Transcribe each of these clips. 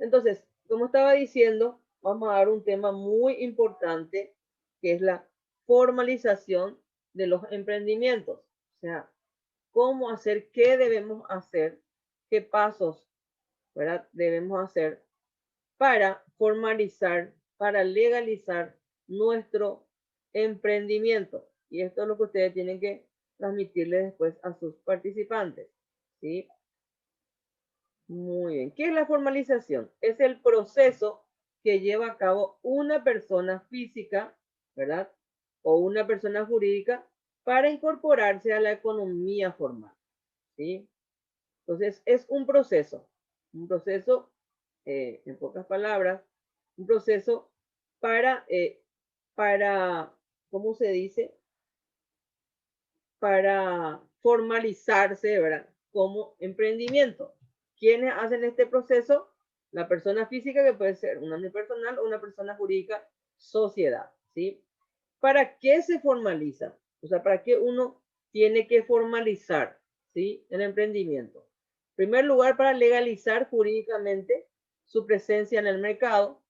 Entonces, como estaba diciendo, vamos a dar un tema muy importante, que es la formalización de los emprendimientos. O sea, cómo hacer, qué debemos hacer, qué pasos, ¿verdad?, debemos hacer para formalizar, para legalizar nuestro emprendimiento. Y esto es lo que ustedes tienen que transmitirle después a sus participantes, ¿sí? Muy bien. ¿Qué es la formalización? Es el proceso que lleva a cabo una persona física, ¿verdad? O una persona jurídica para incorporarse a la economía formal, ¿sí? Entonces, es un proceso, en pocas palabras, un proceso para, ¿cómo se dice? Para formalizarse, ¿verdad?, como emprendimiento. ¿Quiénes hacen este proceso? La persona física, que puede ser una unipersonal o una persona jurídica, sociedad, ¿sí? ¿Para qué se formaliza? O sea, ¿para qué uno tiene que formalizar, ¿sí?, el emprendimiento? En primer lugar, para legalizar jurídicamente su presencia en el mercado,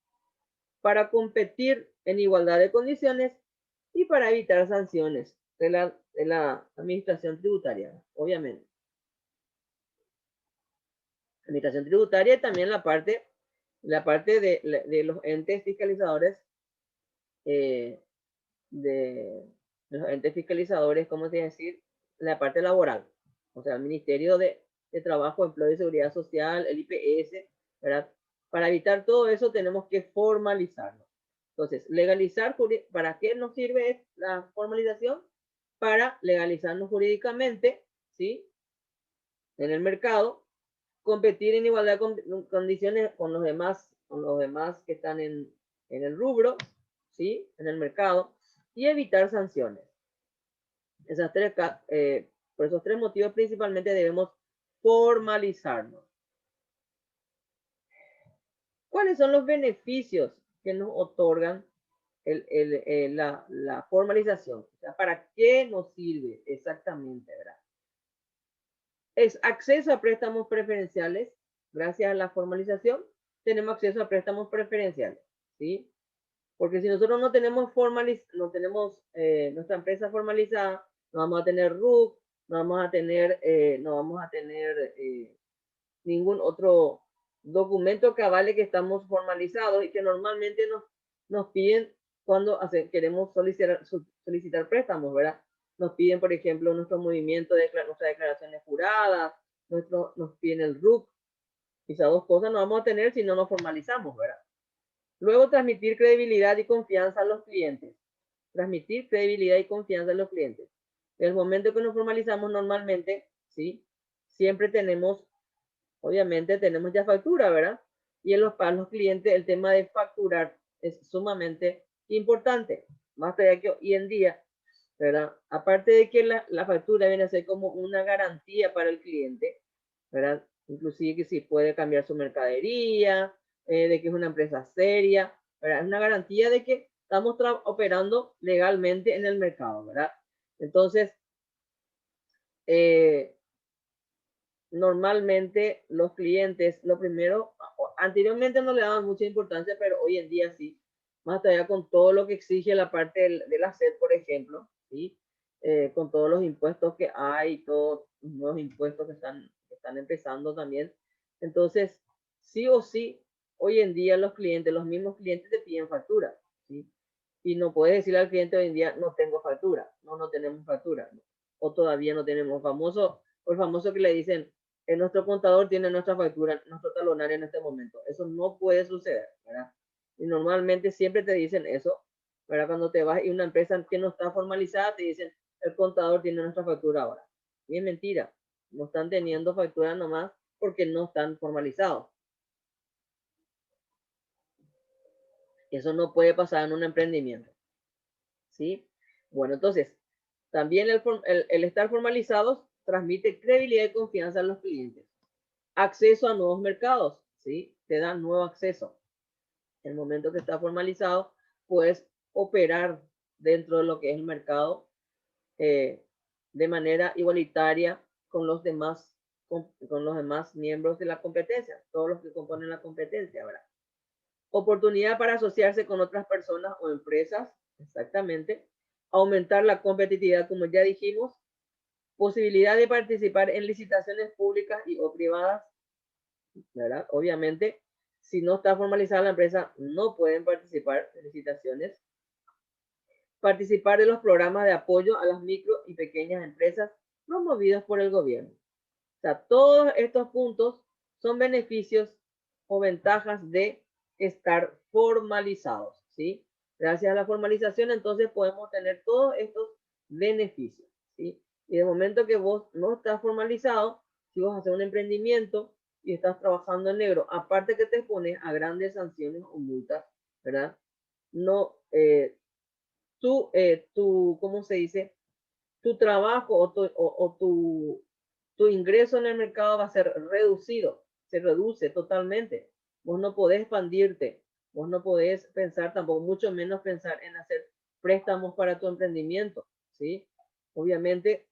para competir en igualdad de condiciones y para evitar sanciones de la administración tributaria, obviamente. Administración tributaria y también la parte de los entes fiscalizadores, eh, de los entes fiscalizadores, ¿cómo se decir? La parte laboral, o sea, el Ministerio de Trabajo, Empleo y Seguridad Social, el IPS, ¿verdad? Para evitar todo eso tenemos que formalizarlo. Entonces, legalizar, ¿para qué nos sirve la formalización? Para legalizarnos jurídicamente, ¿sí?, en el mercado, competir en igualdad de condiciones con los demás que están en el rubro, ¿sí?, en el mercado, y evitar sanciones. Esas tres, por esos tres motivos principalmente debemos formalizarnos. ¿Cuáles son los beneficios que nos otorgan la formalización? O sea, ¿para qué nos sirve exactamente, verdad? Es acceso a préstamos preferenciales. Gracias a la formalización tenemos acceso a préstamos preferenciales, ¿sí? Porque si nosotros no tenemos nuestra empresa formalizada, no vamos a tener RUC, no vamos a tener ningún otro documento que avale que estamos formalizados y que normalmente nos piden cuando queremos solicitar préstamos, ¿verdad? Nos piden, por ejemplo, nuestro movimiento de nuestras declaraciones juradas, nos piden el RUC. Esas dos cosas no vamos a tener si no nos formalizamos, ¿verdad? Luego, transmitir credibilidad y confianza a los clientes. Transmitir credibilidad y confianza a los clientes. En el momento que nos formalizamos normalmente, ¿sí?, siempre obviamente tenemos ya factura, ¿verdad? Y para los clientes el tema de facturar es sumamente importante. Más allá que hoy en día, ¿verdad? Aparte de que la factura viene a ser como una garantía para el cliente, ¿verdad? Inclusive que si puede cambiar su mercadería, de que es una empresa seria, ¿verdad? Es una garantía de que estamos operando legalmente en el mercado, ¿verdad? Entonces, normalmente los clientes, lo primero, anteriormente no le daban mucha importancia, pero hoy en día sí, más todavía con todo lo que exige la parte de la SED, por ejemplo, ¿sí? Con todos los impuestos que hay, todos los nuevos impuestos que están empezando también. Entonces, sí o sí, hoy en día los mismos clientes te piden factura, ¿sí? Y no puedes decirle al cliente hoy en día, no tengo factura, no tenemos factura, ¿no? O todavía no tenemos el famoso que le dicen, nuestro contador tiene nuestra factura, nuestro talonario en este momento. Eso no puede suceder, ¿verdad? Y normalmente siempre te dicen eso, ¿verdad? Cuando te vas y una empresa que no está formalizada te dicen, el contador tiene nuestra factura ahora. Y es mentira, no están teniendo factura nomás porque no están formalizados. Eso no puede pasar en un emprendimiento, ¿sí? Bueno, entonces, también el estar formalizados transmite credibilidad y confianza a los clientes. Acceso a nuevos mercados, ¿sí? Te dan nuevo acceso. En el momento que está formalizado, puedes operar dentro de lo que es el mercado, de manera igualitaria con los demás con los demás miembros de la competencia, todos los que componen la competencia, ¿verdad? Oportunidad para asociarse con otras personas o empresas, exactamente. Aumentar la competitividad, como ya dijimos. Posibilidad de participar en licitaciones públicas y o privadas, ¿verdad? Obviamente, si no está formalizada la empresa, no pueden participar en licitaciones. Participar de los programas de apoyo a las micro y pequeñas empresas promovidos por el gobierno. O sea, todos estos puntos son beneficios o ventajas de estar formalizados, ¿sí? Gracias a la formalización, entonces podemos tener todos estos beneficios, ¿sí? Y de momento que vos no estás formalizado, si vos haces un emprendimiento y estás trabajando en negro, aparte que te expones a grandes sanciones o multas, ¿verdad? No, ¿cómo se dice? Tu trabajo o tu ingreso en el mercado va a ser reducido, se reduce totalmente. Vos no podés expandirte, vos no podés pensar tampoco, mucho menos pensar en hacer préstamos para tu emprendimiento, ¿sí? Obviamente,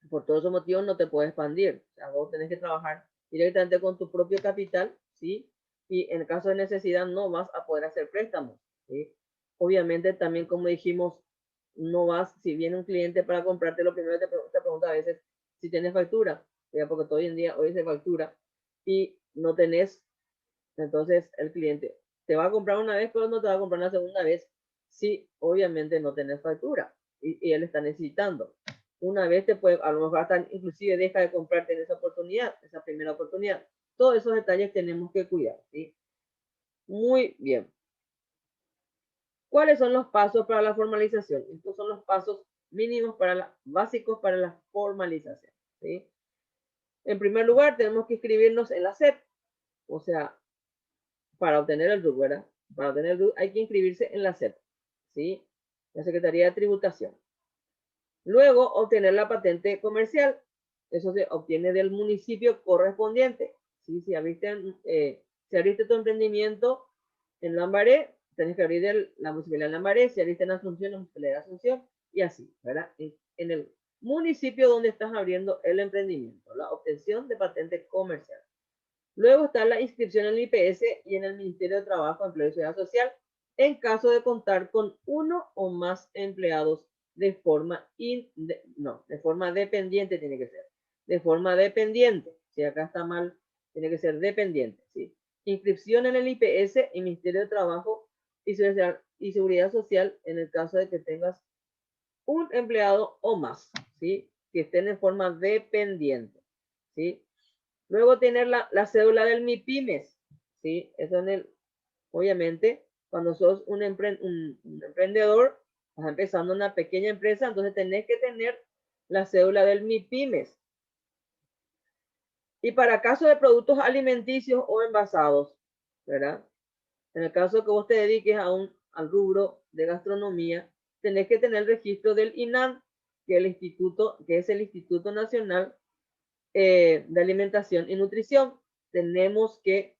por todos esos motivos no te puedes expandir. O sea, vos tenés que trabajar directamente con tu propio capital, ¿sí? Y en caso de necesidad no vas a poder hacer préstamos, ¿sí? Obviamente también, como dijimos, no vas, si viene un cliente para comprarte, lo primero que te pregunta a veces si tienes factura, ¿ya? Porque hoy en día hoy se factura y no tenés, entonces el cliente te va a comprar una vez, pero no te va a comprar una segunda vez si obviamente no tenés factura y él está necesitando. Una vez te puede, a lo mejor hasta inclusive deja de comprarte en esa oportunidad, esa primera oportunidad. Todos esos detalles tenemos que cuidar, ¿sí? Muy bien. ¿Cuáles son los pasos para la formalización? Estos son los pasos mínimos básicos para la formalización, ¿sí? En primer lugar, tenemos que inscribirnos en la SEP, o sea, para obtener el RUT, ¿verdad? Para obtener el RUT hay que inscribirse en la SEP, ¿sí? La Secretaría de Tributación. Luego, obtener la patente comercial. Eso se obtiene del municipio correspondiente, ¿sí? Si abriste tu emprendimiento en Lambaré, tenés que abrir la municipalidad de Lambaré. Si abriste en Asunción, la municipalidad de Asunción, y así, ¿verdad? En el municipio donde estás abriendo el emprendimiento, la obtención de patente comercial. Luego está la inscripción en el IPS y en el Ministerio de Trabajo, Empleo y Seguridad Social, en caso de contar con uno o más empleados de forma, de forma dependiente tiene que ser. De forma dependiente. Si acá está mal, tiene que ser dependiente, ¿sí? Inscripción en el IPS y Ministerio de Trabajo y Seguridad Social en el caso de que tengas un empleado o más, ¿sí? Que estén en forma dependiente, ¿sí? Luego tener la cédula del MIPIMES, ¿sí? Eso obviamente, cuando sos un emprendedor, estás empezando una pequeña empresa, entonces tenés que tener la cédula del MIPIMES. Y para caso de productos alimenticios o envasados, ¿verdad? En el caso que vos te dediques al rubro de gastronomía, tenés que tener el registro del INAN, que es el Instituto Nacional de Alimentación y Nutrición. Tenemos que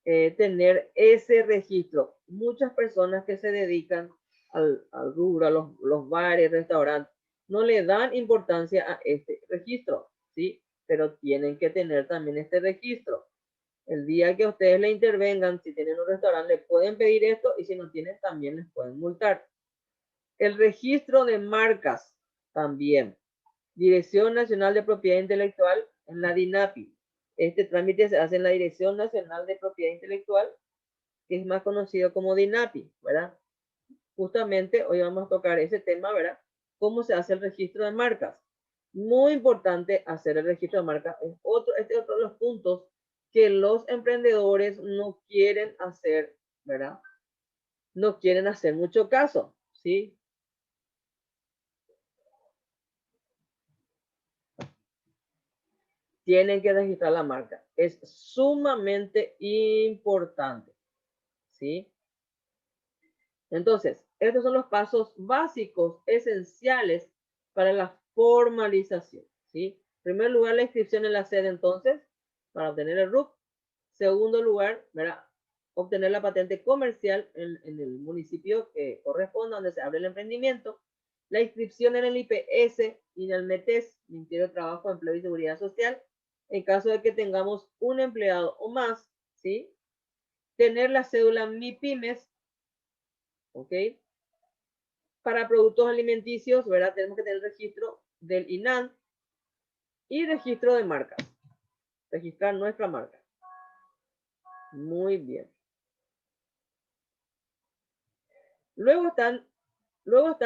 tener ese registro. Muchas personas que se dedican al rubro, a los bares, restaurantes, no le dan importancia a este registro, ¿sí? Pero tienen que tener también este registro. El día que ustedes le intervengan, si tienen un restaurante, le pueden pedir esto y si no tienen, también les pueden multar. El registro de marcas también. Dirección Nacional de Propiedad Intelectual en la DINAPI. Este trámite se hace en la Dirección Nacional de Propiedad Intelectual, que es más conocido como DINAPI, ¿verdad? Justamente hoy vamos a tocar ese tema, ¿verdad? ¿Cómo se hace el registro de marcas? Muy importante hacer el registro de marcas. Este es otro de los puntos que los emprendedores no quieren hacer, ¿verdad? No quieren hacer mucho caso, ¿sí? Tienen que registrar la marca. Es sumamente importante, ¿sí? Entonces, estos son los pasos básicos, esenciales para la formalización, ¿sí? En primer lugar, la inscripción en la sede, entonces, para obtener el RUC. Segundo lugar, ¿verdad? Obtener la patente comercial en el municipio que corresponda, donde se abre el emprendimiento. La inscripción en el IPS y en el METES, Ministerio de Trabajo, Empleo y Seguridad Social, en caso de que tengamos un empleado o más, ¿sí? Tener la cédula MIPYMES, ¿ok? Para productos alimenticios, ¿verdad? Tenemos que tener el registro del INAN y registro de marcas. Registrar nuestra marca. Muy bien. Luego están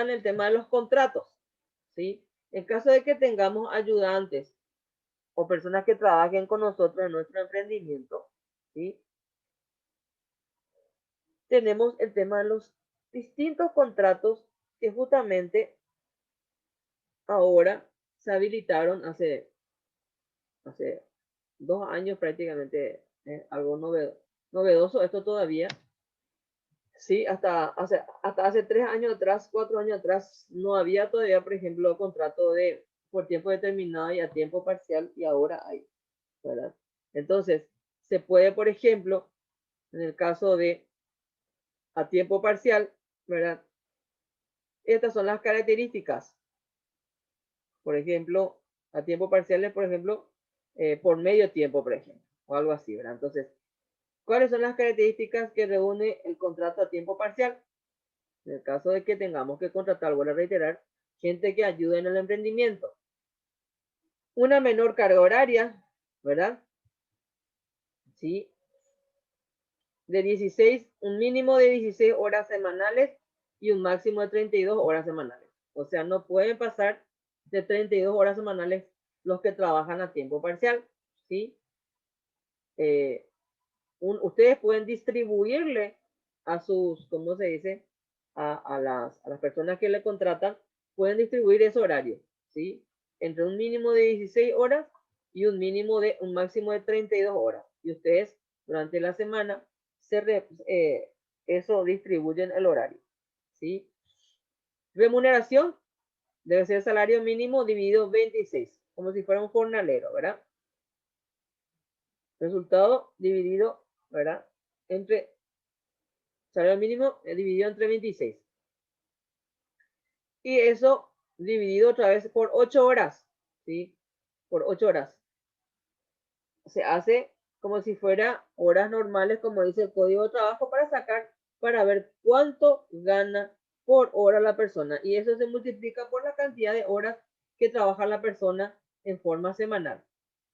el tema de los contratos, ¿sí? En caso de que tengamos ayudantes o personas que trabajen con nosotros en nuestro emprendimiento, ¿sí? Tenemos el tema de los distintos contratos que justamente ahora se habilitaron hace 2 años prácticamente, algo novedoso esto todavía. Sí, hasta hace 3 años atrás, 4 años atrás, no había todavía, por ejemplo, contrato por tiempo determinado y a tiempo parcial, y ahora hay, ¿verdad? Entonces, se puede, por ejemplo, en el caso de a tiempo parcial, ¿verdad? Estas son las características. Por ejemplo, a tiempo parcial es, por ejemplo, por medio tiempo, por ejemplo, o algo así, ¿verdad? Entonces, ¿cuáles son las características que reúne el contrato a tiempo parcial? En el caso de que tengamos que contratar, voy a reiterar, gente que ayude en el emprendimiento. Una menor carga horaria, ¿verdad? Sí. Un mínimo de 16 horas semanales y un máximo de 32 horas semanales. O sea, no pueden pasar de 32 horas semanales los que trabajan a tiempo parcial, ¿sí? Ustedes pueden distribuirle a sus, ¿cómo se dice? A las personas que le contratan, pueden distribuir ese horario, ¿sí? Entre un mínimo de 16 horas y un máximo de 32 horas. Y ustedes durante la semana eso distribuyen el horario, ¿sí? Remuneración debe ser salario mínimo dividido 26, como si fuera un jornalero, ¿verdad? Resultado dividido, ¿verdad? Entre salario mínimo dividido entre 26. Y eso dividido otra vez por 8 horas, ¿sí? Por 8 horas. Se hace como si fuera horas normales, como dice el código de trabajo, para ver cuánto gana por hora la persona. Y eso se multiplica por la cantidad de horas que trabaja la persona en forma semanal.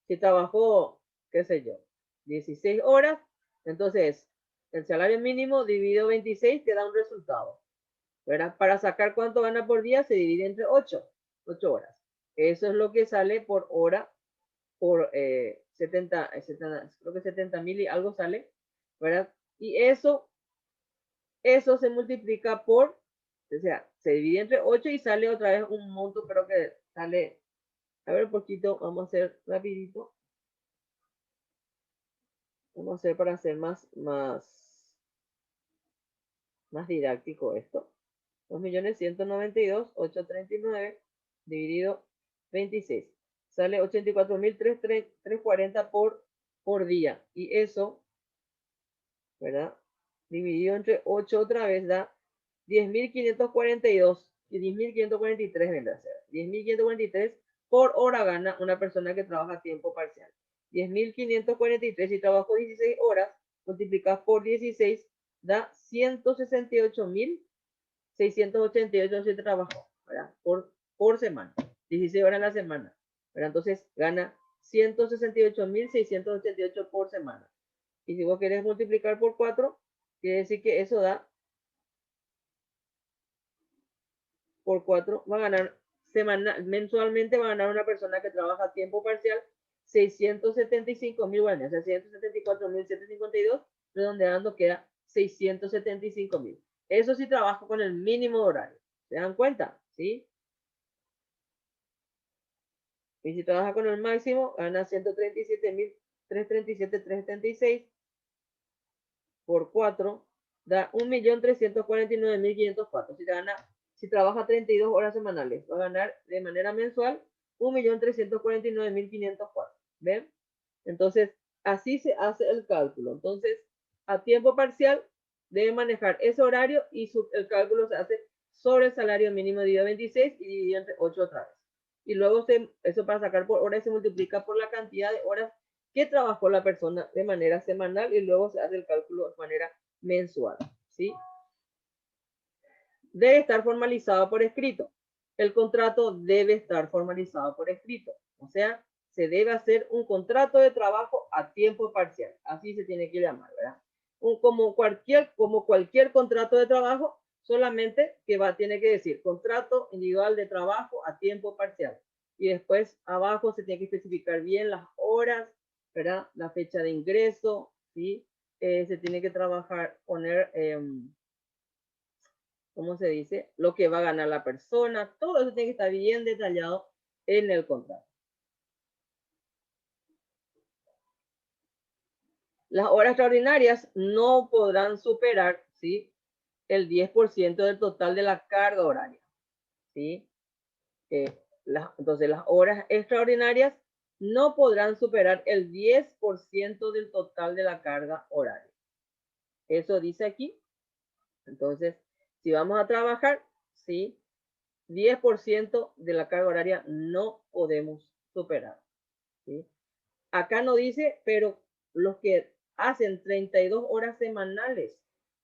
Si trabajó, qué sé yo, 16 horas, entonces el salario mínimo dividido 26 te da un resultado, ¿verdad? Para sacar cuánto gana por día se divide entre 8 horas. Eso es lo que sale por hora, por 70, creo que 70,000 y algo sale, ¿verdad? Y eso se multiplica o sea, se divide entre 8 y sale otra vez un monto, creo que sale, a ver un poquito, vamos a hacer rapidito. Vamos a hacer para hacer más didáctico esto. 2.192.839 dividido 26. Sale 84.340 por día. Y eso, ¿verdad? Dividido entre 8 otra vez da 10.542 y 10.543 vendrá a ser. 10.543 por hora gana una persona que trabaja a tiempo parcial. 10.543 si trabajo 16 horas, multiplicas por 16, da 168.688 si trabajó, ¿verdad? Por semana. 16 horas a la semana, ¿verdad? Entonces gana 168.688 por semana. Y si vos querés multiplicar por 4, quiere decir que eso da, por 4, va a ganar mensualmente, va a ganar una persona que trabaja a tiempo parcial 675.000 guaraníes, o sea, 174.752, redondeando queda 675.000. Eso sí trabajo con el mínimo de horario. ¿Se dan cuenta? ¿Sí? Y si trabaja con el máximo, gana 137.337.376 por 4, da 1.349.504. Si trabaja 32 horas semanales, va a ganar de manera mensual 1.349.504. ¿Ven? Entonces, así se hace el cálculo. Entonces, a tiempo parcial, debe manejar ese horario y el cálculo se hace sobre el salario mínimo dividido 26 y dividido entre 8 otra vez. y luego eso para sacar por hora se multiplica por la cantidad de horas que trabajó la persona de manera semanal y luego se hace el cálculo de manera mensual, ¿sí? Debe estar formalizado por escrito. El contrato debe estar formalizado por escrito. O sea, se debe hacer un contrato de trabajo a tiempo parcial. Así se tiene que llamar, ¿verdad? Como cualquier contrato de trabajo, solamente que tiene que decir contrato individual de trabajo a tiempo parcial. Y después abajo se tiene que especificar bien las horas, ¿verdad? La fecha de ingreso, ¿sí? Se tiene que poner ¿cómo se dice? Lo que va a ganar la persona, todo eso tiene que estar bien detallado en el contrato. Las horas extraordinarias no podrán superar, ¿sí? El 10% del total de la carga horaria, ¿sí? Entonces, las horas extraordinarias no podrán superar el 10% del total de la carga horaria. Eso dice aquí. Entonces, si vamos a trabajar, ¿sí? 10% de la carga horaria no podemos superar, ¿sí? Acá no dice, pero los que hacen 32 horas semanales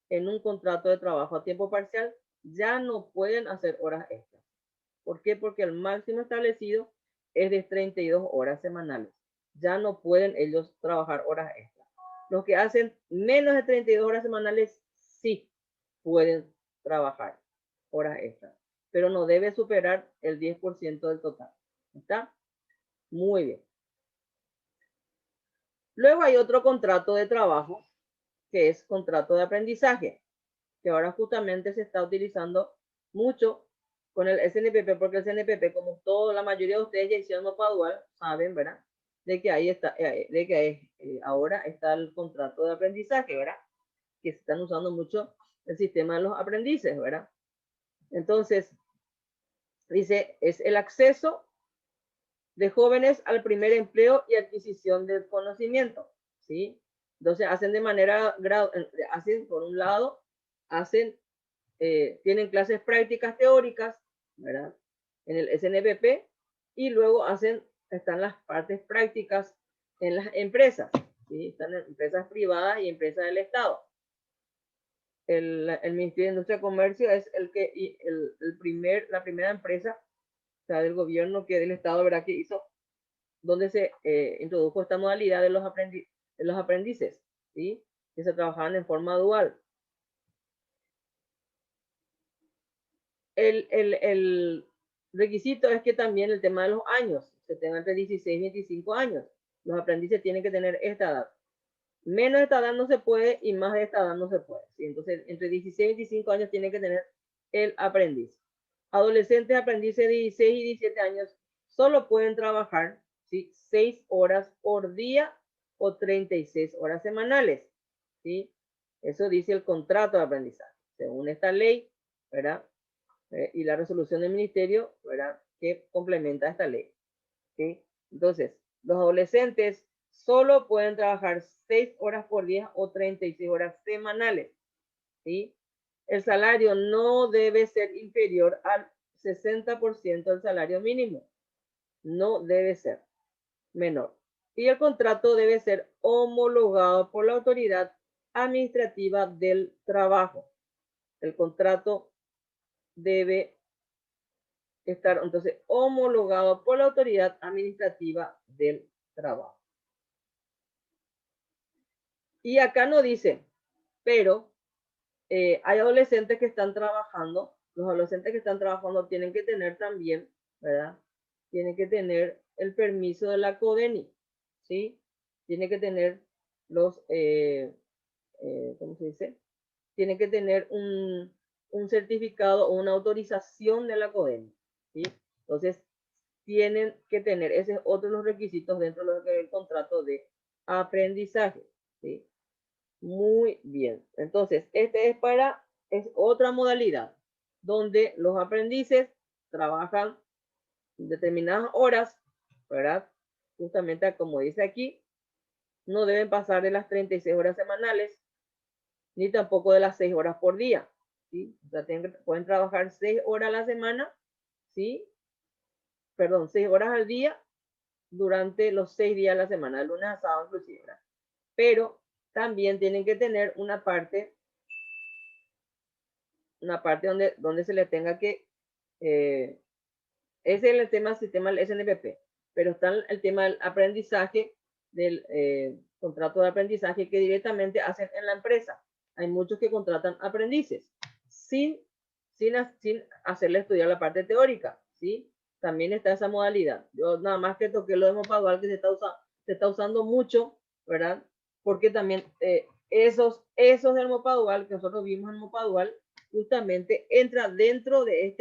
en un contrato de trabajo a tiempo parcial ya no pueden hacer horas extras. ¿Por qué? Porque el máximo establecido es de 32 horas semanales. Ya no pueden ellos trabajar horas extras. Los que hacen menos de 32 horas semanales sí pueden trabajar horas extras, pero no debe superar el 10% del total. ¿Está? Muy bien. Luego hay otro contrato de trabajo que es contrato de aprendizaje, que ahora justamente se está utilizando mucho con el SNPP, porque el SNPP, como la mayoría de ustedes ya hicieron mapa dual, saben, ¿verdad? De que ahí está, ahora está el contrato de aprendizaje, ¿verdad? Que se están usando mucho el sistema de los aprendices, ¿verdad? Entonces, dice, es el acceso de jóvenes al primer empleo y adquisición del conocimiento, ¿sí? Entonces hacen de manera, hacen por un lado, tienen clases prácticas teóricas, ¿verdad? En el SNPP y luego están las partes prácticas en las empresas, ¿sí? Están en empresas privadas y empresas del Estado. El Ministerio de Industria y Comercio es la primera empresa, o sea, del gobierno del Estado, ¿verdad? Que hizo donde se introdujo esta modalidad de los aprendices, ¿sí? Que se trabajaban en forma dual. El requisito es que también el tema de los años, se tenga entre 16 y 25 años. Los aprendices tienen que tener esta edad. Menos de esta edad no se puede y más de esta edad no se puede, ¿sí? Entonces, entre 16 y 25 años tiene que tener el aprendiz. Adolescentes aprendices de 16 y 17 años solo pueden trabajar, ¿sí? 6 horas por día o 36 horas semanales, ¿sí? Eso dice el contrato de aprendizaje. Según esta ley, ¿verdad? Y la resolución del ministerio, ¿verdad? Que complementa esta ley, ¿sí? Entonces, los adolescentes solo pueden trabajar 6 horas por día o 36 horas semanales, ¿sí? El salario no debe ser inferior al 60% del salario mínimo. No debe ser menor. Y el contrato debe ser homologado por la autoridad administrativa del trabajo. El contrato debe estar entonces homologado por la autoridad administrativa del trabajo. Y acá no dice, pero hay adolescentes que están trabajando, los adolescentes que están trabajando tienen que tener también, ¿verdad? Tienen que tener el permiso de la CODENI, ¿sí? Tienen que tener ¿cómo se dice? Tienen que tener un certificado o una autorización de la CODENI, ¿sí? Entonces, tienen que tener, ese es otro de los requisitos dentro de lo que es el contrato de aprendizaje, ¿sí? Muy bien. Entonces, es otra modalidad donde los aprendices trabajan determinadas horas, ¿verdad? Justamente como dice aquí, no deben pasar de las 36 horas semanales, ni tampoco de las 6 horas por día, ¿sí? O sea, pueden trabajar 6 horas a la semana, ¿sí? perdón, 6 horas al día durante los 6 días de la semana, de lunes a sábado inclusive, ¿verdad? Pero también tienen que tener una parte donde se le tenga que, ese es el tema del sistema del SNPP, pero está el tema del aprendizaje, del contrato de aprendizaje que directamente hacen en la empresa. Hay muchos que contratan aprendices sin hacerle estudiar la parte teórica, ¿sí? También está esa modalidad. Yo nada más que toqué lo de Mopadual, que se está usando mucho, ¿verdad? Porque también esos del Mopadual que nosotros vimos en Mopadual, justamente entra dentro de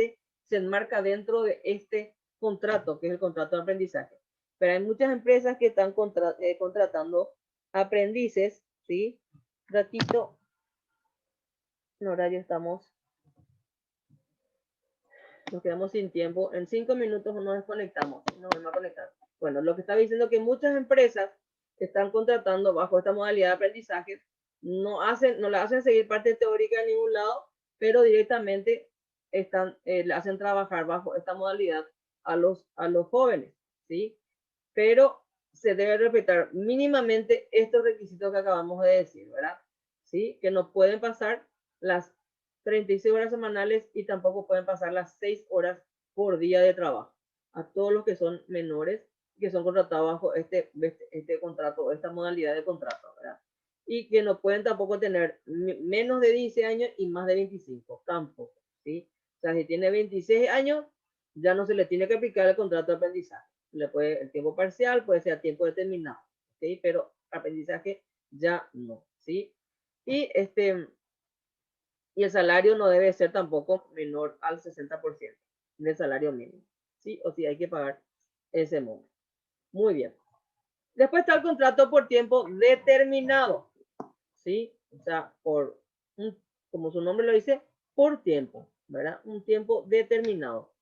se enmarca dentro de este contrato, que es el contrato de aprendizaje. Pero hay muchas empresas que están contratando aprendices, ¿sí? Ratito, en horario estamos, nos quedamos sin tiempo. En 5 minutos nos desconectamos, nos vamos a conectar. Bueno, lo que estaba diciendo que muchas empresas están contratando bajo esta modalidad de aprendizaje, no la hacen seguir parte teórica en ningún lado, pero directamente le hacen trabajar bajo esta modalidad a los jóvenes, ¿sí? Pero se debe respetar mínimamente estos requisitos que acabamos de decir, ¿verdad? ¿Sí? Que no pueden pasar las 36 horas semanales y tampoco pueden pasar las 6 horas por día de trabajo. A todos los que son menores, que son contratados bajo este contrato, esta modalidad de contrato, ¿verdad? Y que no pueden tampoco tener menos de 15 años y más de 25, tampoco, ¿sí? O sea, si tiene 26 años, ya no se le tiene que aplicar el contrato de aprendizaje. El tiempo parcial puede ser a tiempo determinado, ¿sí? Pero aprendizaje ya no, ¿sí? Y y el salario no debe ser tampoco menor al 60% del salario mínimo, ¿sí? O si hay que pagar ese monto. Muy bien. Después está el contrato por tiempo determinado, ¿sí? O sea, como su nombre lo dice, por tiempo, ¿verdad? Un tiempo determinado.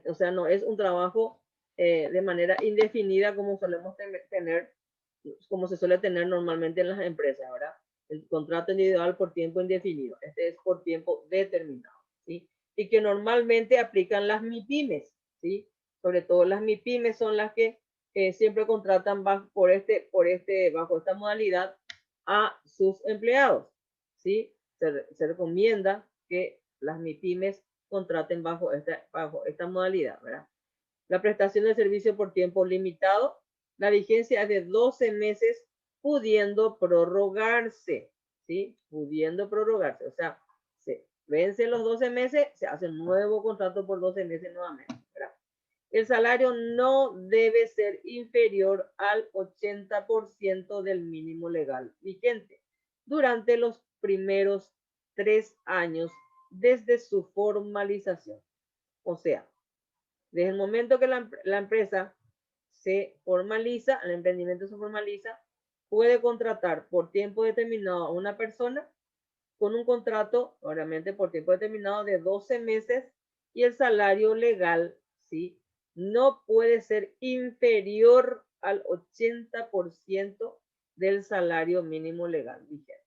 O sea, no es un trabajo de manera indefinida como solemos tener, como se suele tener normalmente en las empresas, ¿verdad? El contrato individual por tiempo indefinido. Este es por tiempo determinado, ¿sí? Y que normalmente aplican las MIPYMES, ¿sí? Sobre todo las MIPYMES son las que siempre contratan bajo esta modalidad a sus empleados, ¿sí? Se recomienda que las MIPYMES contraten bajo esta modalidad, ¿verdad? La prestación de servicio por tiempo limitado, la vigencia es de 12 meses, pudiendo prorrogarse, ¿sí? Pudiendo prorrogarse, o sea, se vencen los 12 meses, se hace un nuevo contrato por 12 meses nuevamente, ¿verdad? El salario no debe ser inferior al 80% del mínimo legal vigente durante los primeros 3 años desde su formalización. O sea, desde el momento que la empresa se formaliza, el emprendimiento se formaliza, puede contratar por tiempo determinado a una persona con un contrato, obviamente por tiempo determinado de 12 meses, y el salario legal, ¿sí? No puede ser inferior al 80% del salario mínimo legal vigente,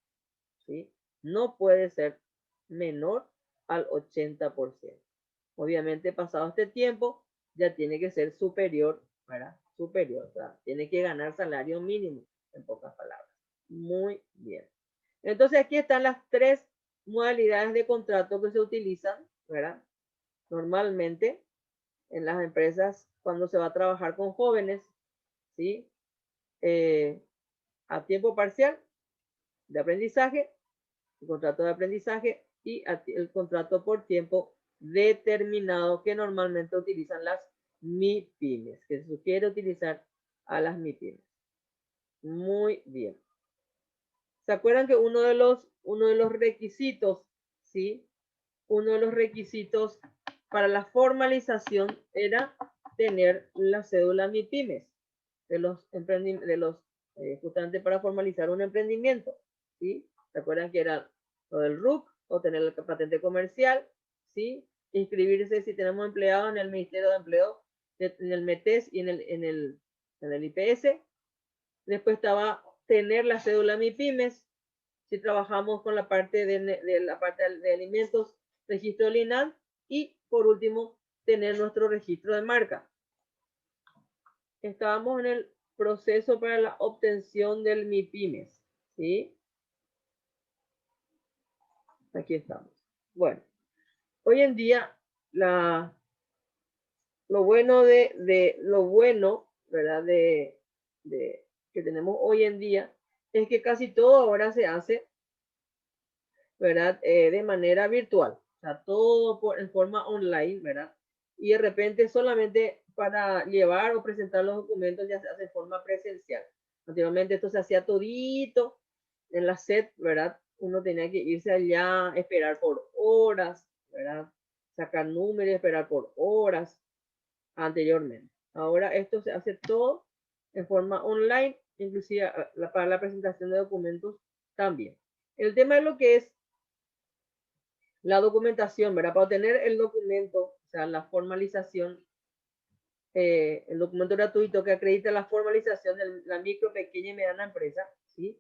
¿sí? No puede ser menor al 80%. Obviamente, pasado este tiempo, ya tiene que ser superior, ¿verdad? Superior, o sea, tiene que ganar salario mínimo, en pocas palabras. Muy bien. Entonces, aquí están las 3 modalidades de contrato que se utilizan, ¿verdad? Normalmente en las empresas cuando se va a trabajar con jóvenes, ¿sí? A tiempo parcial de aprendizaje, el contrato de aprendizaje y el contrato por tiempo determinado que normalmente utilizan las MIPYMES, que se sugiere utilizar a las MIPYMES. Muy bien. ¿Se acuerdan que uno de los requisitos, ¿sí? Uno de los requisitos para la formalización era tener la cédula MIPYMES justamente para formalizar un emprendimiento, ¿sí? ¿Se acuerdan que era lo del RUC o tener la patente comercial, ¿sí? Inscribirse si tenemos empleados en el Ministerio de Empleo, en el METES y en el IPS. Después estaba tener la cédula MIPYMES, si trabajamos con la parte de alimentos, registro del INAN, y por último, tener nuestro registro de marca. estábamos en el proceso para la obtención del MIPYMES, ¿sí? Aquí estamos. Bueno, hoy en día lo bueno ¿verdad? Que tenemos hoy en día es que casi todo ahora se hace, ¿verdad? De manera virtual, o sea, todo en forma online, ¿verdad? Y de repente solamente para llevar o presentar los documentos ya se hace de forma presencial. Anteriormente esto se hacía todito en la SED, ¿verdad? Uno tenía que irse allá, esperar por horas, ¿verdad? Sacar números, esperar por horas anteriormente. Ahora esto se hace todo en forma online, inclusive para la presentación de documentos también. El tema de lo que es la documentación, ¿verdad? Para obtener el documento, o sea, la formalización, el documento gratuito que acredita la formalización de la micro, pequeña y mediana empresa, ¿sí?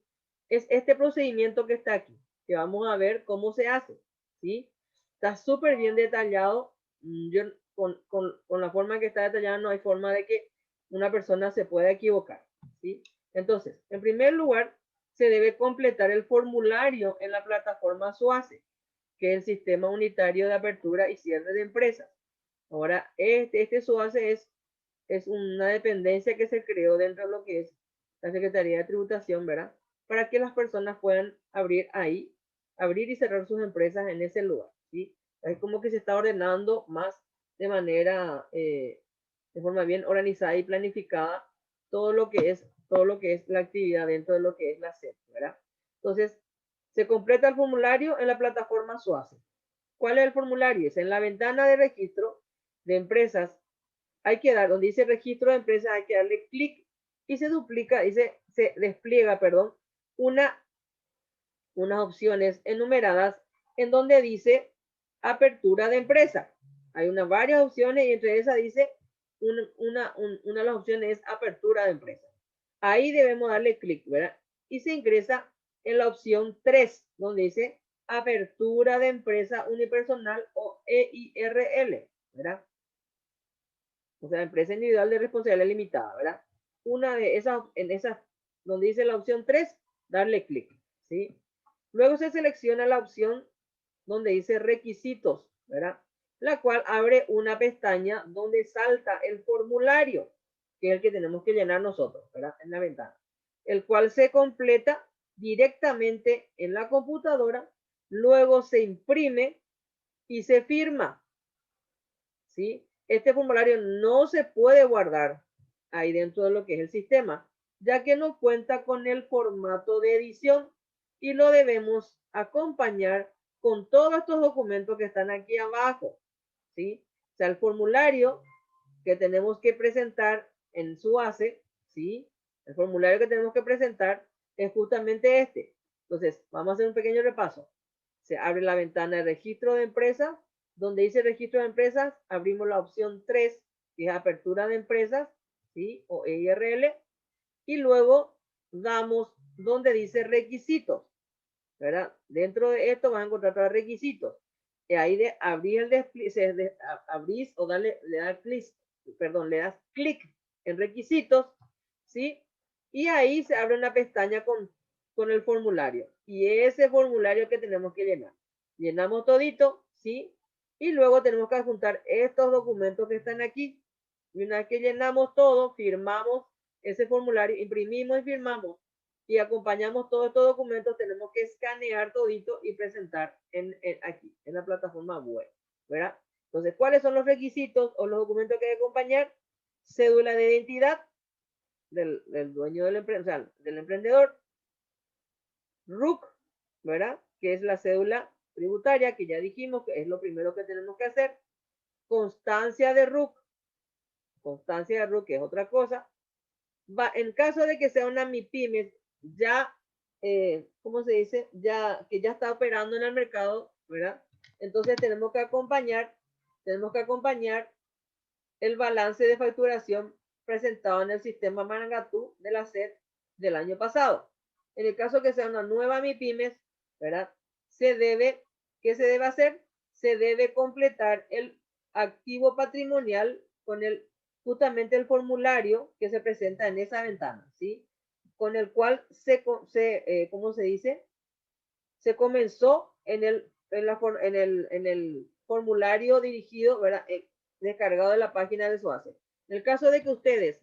Es este procedimiento que está aquí, que vamos a ver cómo se hace, ¿sí? Está súper bien detallado. Yo, con la forma que está detallada no hay forma de que una persona se pueda equivocar, ¿sí? Entonces, en primer lugar, se debe completar el formulario en la plataforma SUACE, que es el Sistema Unitario de Apertura y Cierre de Empresas. Ahora, este SUACE es una dependencia que se creó dentro de lo que es la Secretaría de Tributación, ¿verdad? Para que las personas puedan abrir y cerrar sus empresas en ese lugar, ¿sí? Es como que se está ordenando más de manera, de forma bien organizada y planificada todo lo que es la actividad dentro de lo que es la SED, ¿verdad? Entonces, se completa el formulario en la plataforma SUACE. ¿Cuál es el formulario? Es en la ventana de registro de empresas. Hay que dar, donde dice registro de empresas, hay que darle clic y se duplica, se despliega, perdón, unas opciones enumeradas en donde dice apertura de empresa. Hay varias opciones y entre esas dice una de las opciones es apertura de empresa. Ahí debemos darle clic, ¿verdad? Y se ingresa en la opción 3, donde dice apertura de empresa unipersonal o EIRL, ¿verdad? O sea, empresa individual de responsabilidad limitada, ¿verdad? Una de esas, en esas, donde dice la opción 3, darle clic, ¿sí? Luego se selecciona la opción donde dice requisitos, ¿verdad? La cual abre una pestaña donde salta el formulario, que es el que tenemos que llenar nosotros, ¿verdad? En la ventana. El cual se completa directamente en la computadora, luego se imprime y se firma, ¿sí? Este formulario no se puede guardar ahí dentro de lo que es el sistema, ya que no cuenta con el formato de edición y lo debemos acompañar con todos estos documentos que están aquí abajo, ¿sí? O sea, el formulario que tenemos que presentar en SUACE, ¿sí? El formulario que tenemos que presentar es justamente este. Entonces, vamos a hacer un pequeño repaso. Se abre la ventana de registro de empresas. Donde dice registro de empresas, abrimos la opción 3, que es apertura de empresas, ¿sí? O EIRL. Y luego damos donde dice requisitos, ¿verdad? Dentro de esto vas a encontrar los requisitos. Y ahí de abrir el despliegue, abrís o le das clic, le das clic en requisitos, ¿sí? Y ahí se abre una pestaña con el formulario. Y ese formulario que tenemos que llenar. Llenamos todito, ¿sí? Y luego tenemos que adjuntar estos documentos que están aquí. Y una vez que llenamos todo, firmamos ese formulario, imprimimos y firmamos y acompañamos todos estos documentos, tenemos que escanear todito y presentar aquí, en la plataforma web, ¿verdad? Entonces, ¿cuáles son los requisitos o los documentos que hay que acompañar? Cédula de identidad del dueño del emprendedor, o sea, del emprendedor, RUC, ¿verdad? Que es la cédula tributaria, que ya dijimos que es lo primero que tenemos que hacer. Constancia de RUC, que es otra cosa. En caso de que sea una MIPYME, ya, ¿cómo se dice? Que ya está operando en el mercado, ¿verdad? Entonces tenemos que acompañar el balance de facturación presentado en el sistema Marangatú de la SED del año pasado. En el caso que sea una nueva MIPYMES, ¿verdad? ¿Qué se debe hacer? Se debe completar el activo patrimonial con el justamente el formulario que se presenta en esa ventana, ¿sí? Con el cual ¿cómo se dice? Se comenzó en el formulario dirigido, ¿verdad? Descargado de la página de SOACE. En el caso de que ustedes,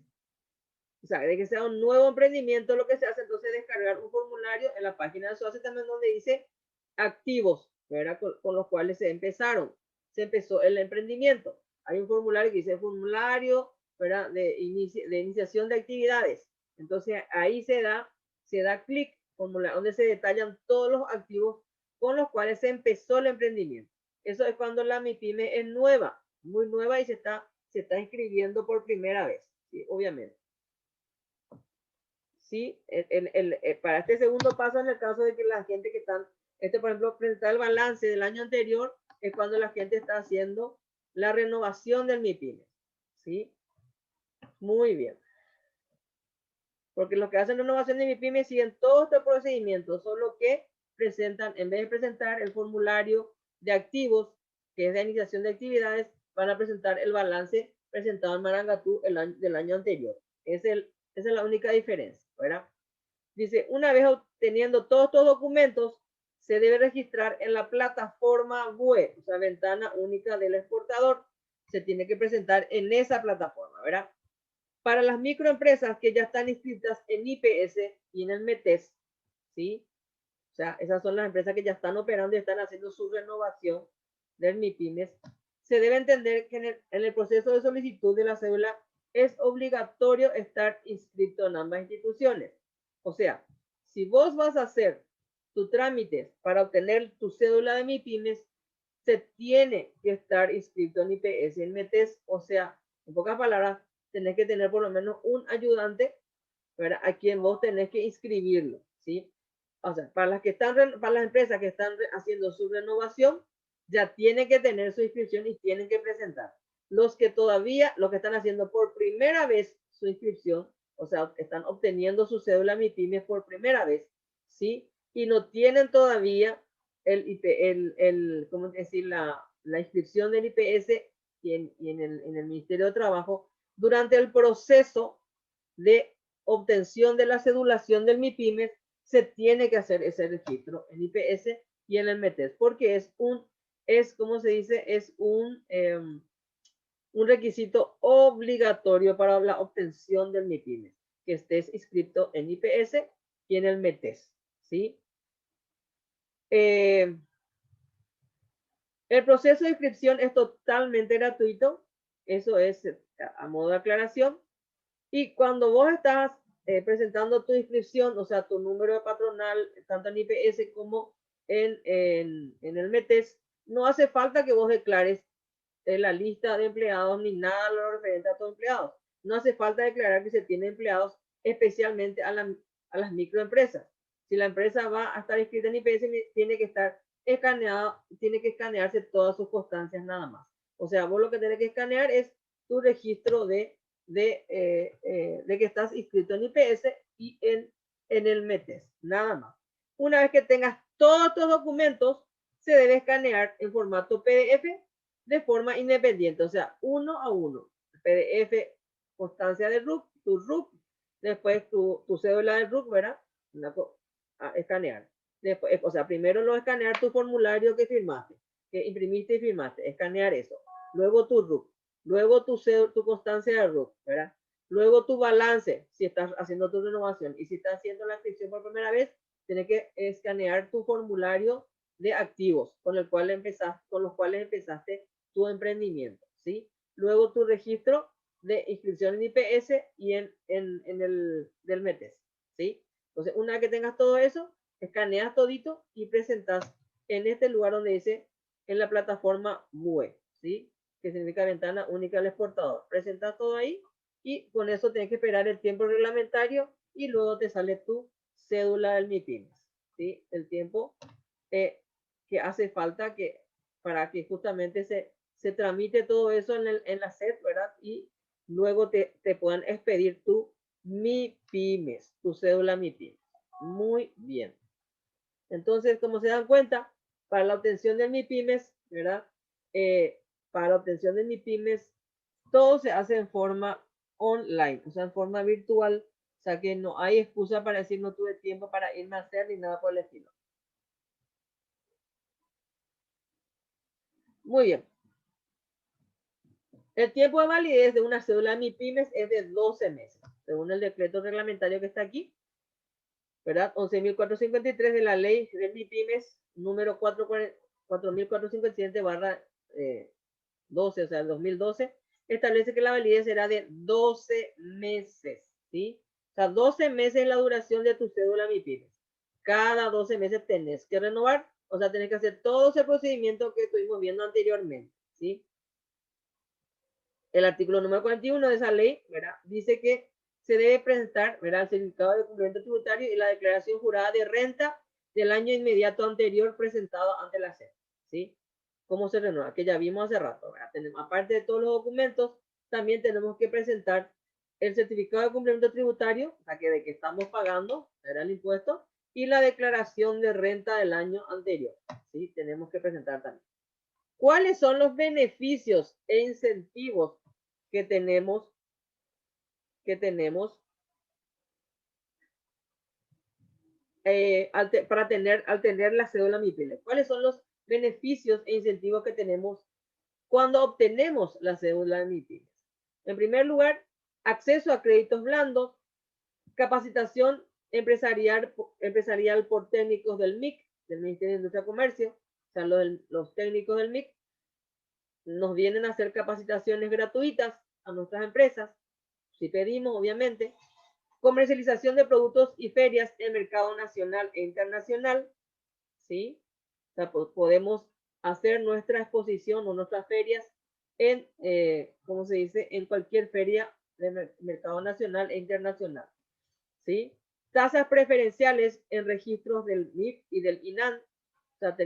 o sea, de que sea un nuevo emprendimiento, lo que se hace entonces es descargar un formulario en la página de SOACE también donde dice activos, ¿verdad? Con los cuales se empezó el emprendimiento. Hay un formulario que dice formulario, ¿verdad? De iniciación de actividades. Entonces ahí se da clic, donde se detallan todos los activos con los cuales se empezó el emprendimiento. Eso es cuando la MIPYME es nueva, muy nueva y se está inscribiendo por primera vez, ¿sí? Obviamente. ¿Sí? Para este segundo paso, en el caso de que la gente que están, por ejemplo, presentar el balance del año anterior, es cuando la gente está haciendo la renovación del MIPYME. ¿Sí? Muy bien. Porque los que hacen renovación de MIPYME siguen todo este procedimiento, solo que presentan, en vez de presentar el formulario de activos, que es de iniciación de actividades, van a presentar el balance presentado en Marangatú del año anterior. Esa es la única diferencia, ¿verdad? Dice, una vez obteniendo todos estos documentos, se debe registrar en la plataforma web, o sea, ventana única del exportador. Se tiene que presentar en esa plataforma, ¿verdad? Para las microempresas que ya están inscritas en IPS y en el METES, ¿sí? O sea, esas son las empresas que ya están operando y están haciendo su renovación del MIPYMES. Se debe entender que en el proceso de solicitud de la cédula es obligatorio estar inscrito en ambas instituciones. O sea, si vos vas a hacer tu trámite para obtener tu cédula de MIPYMES, se tiene que estar inscrito en IPS y en METES. O sea, en pocas palabras, tenés que tener por lo menos un ayudante, ¿verdad? A quien vos tenés que inscribirlo, ¿sí? O sea, para las empresas que están haciendo su renovación, ya tienen que tener su inscripción y tienen que presentar. Los que están haciendo por primera vez su inscripción, o sea, están obteniendo su cédula MIPYMES por primera vez, ¿sí? Y no tienen todavía ¿cómo decir? La inscripción del IPS y en el Ministerio de Trabajo, durante el proceso de obtención de la cedulación del MIPYMES, se tiene que hacer ese registro en IPS y en el METES, porque ¿cómo se dice? Es un requisito obligatorio para la obtención del MIPYMES, que estés inscrito en IPS y en el METES, ¿sí? El proceso de inscripción es totalmente gratuito, eso es a modo de aclaración, y cuando vos estás presentando tu inscripción, o sea, tu número de patronal, tanto en IPS como en el METES, no hace falta que vos declares la lista de empleados ni nada lo referente a tus empleados. No hace falta declarar que se tiene empleados, especialmente a las microempresas. Si la empresa va a estar inscrita en IPS, tiene que estar escaneado, tiene que escanearse todas sus constancias nada más. O sea, vos lo que tenés que escanear es tu registro de que estás inscrito en IPS y en el METES, nada más. Una vez que tengas todos estos documentos, se debe escanear en formato PDF de forma independiente, o sea, uno a uno. PDF, constancia de RUC, tu RUC, después tu cédula de RUC, ¿verdad? A escanear. Después, o sea, primero lo escanear tu formulario que firmaste, que imprimiste y firmaste, escanear eso. Luego tu RUC, luego tu constancia de RUC, ¿verdad? Luego tu balance, si estás haciendo tu renovación, y si estás haciendo la inscripción por primera vez, tienes que escanear tu formulario de activos con los cuales empezaste tu emprendimiento, ¿sí? Luego tu registro de inscripción en IPS y en el del METES, ¿sí? Entonces, una vez que tengas todo eso, escaneas todito y presentas en este lugar donde dice en la plataforma MUE, ¿sí? Que significa ventana única del exportador. Presentas todo ahí y con eso tienes que esperar el tiempo reglamentario y luego te sale tu cédula del MIPYMES, ¿sí? El tiempo que hace falta para que justamente se tramite todo eso en la SED, ¿verdad? Y luego te puedan expedir tu MIPYMES, tu cédula MIPYMES. Muy bien. Entonces, como se dan cuenta, para la obtención del MIPYMES, ¿verdad? Para la obtención del MIPYMES todo se hace en forma online, o sea, en forma virtual, o sea que no hay excusa para decir no tuve tiempo para irme a hacer ni nada por el estilo. Muy bien. El tiempo de validez de una cédula MIPYMES es de 12 meses, según el decreto reglamentario que está aquí, ¿verdad? 11.453 de la ley de MIPYMES número 4.457 barra 12, o sea, el 2012, establece que la validez será de 12 meses, ¿sí? O sea, 12 meses es la duración de tu cédula MIPYMES. Cada 12 meses tenés que renovar, o sea, tenés que hacer todo ese procedimiento que estuvimos viendo anteriormente, ¿sí? El artículo número 41 de esa ley, ¿verdad? Dice que se debe presentar, ¿verdad?, el certificado de cumplimiento tributario y la declaración jurada de renta del año inmediato anterior presentado ante la SED, ¿sí? ¿Cómo se renueva? Que ya vimos hace rato, ¿verdad? Tenemos, aparte de todos los documentos, también tenemos que presentar el certificado de cumplimiento tributario, o sea, que de que estamos pagando, era el impuesto, y la declaración de renta del año anterior, ¿sí? Tenemos que presentar también. ¿Cuáles son los beneficios e incentivos que tenemos al tener la cédula MIPYMES? ¿Cuáles son los beneficios e incentivos que tenemos cuando obtenemos la cédula MIPYMES? En primer lugar, acceso a créditos blandos, capacitación empresarial por técnicos del MIC, del Ministerio de Industria y Comercio, o sea, los técnicos del MIC nos vienen a hacer capacitaciones gratuitas a nuestras empresas, si pedimos, obviamente. Comercialización de productos y ferias en mercado nacional e internacional, ¿sí? O sea, podemos hacer nuestra exposición o nuestras ferias en, ¿cómo se dice?, en cualquier feria de mercado nacional e internacional, ¿sí? Tasas preferenciales en registros del MIP y del INAN, o sea,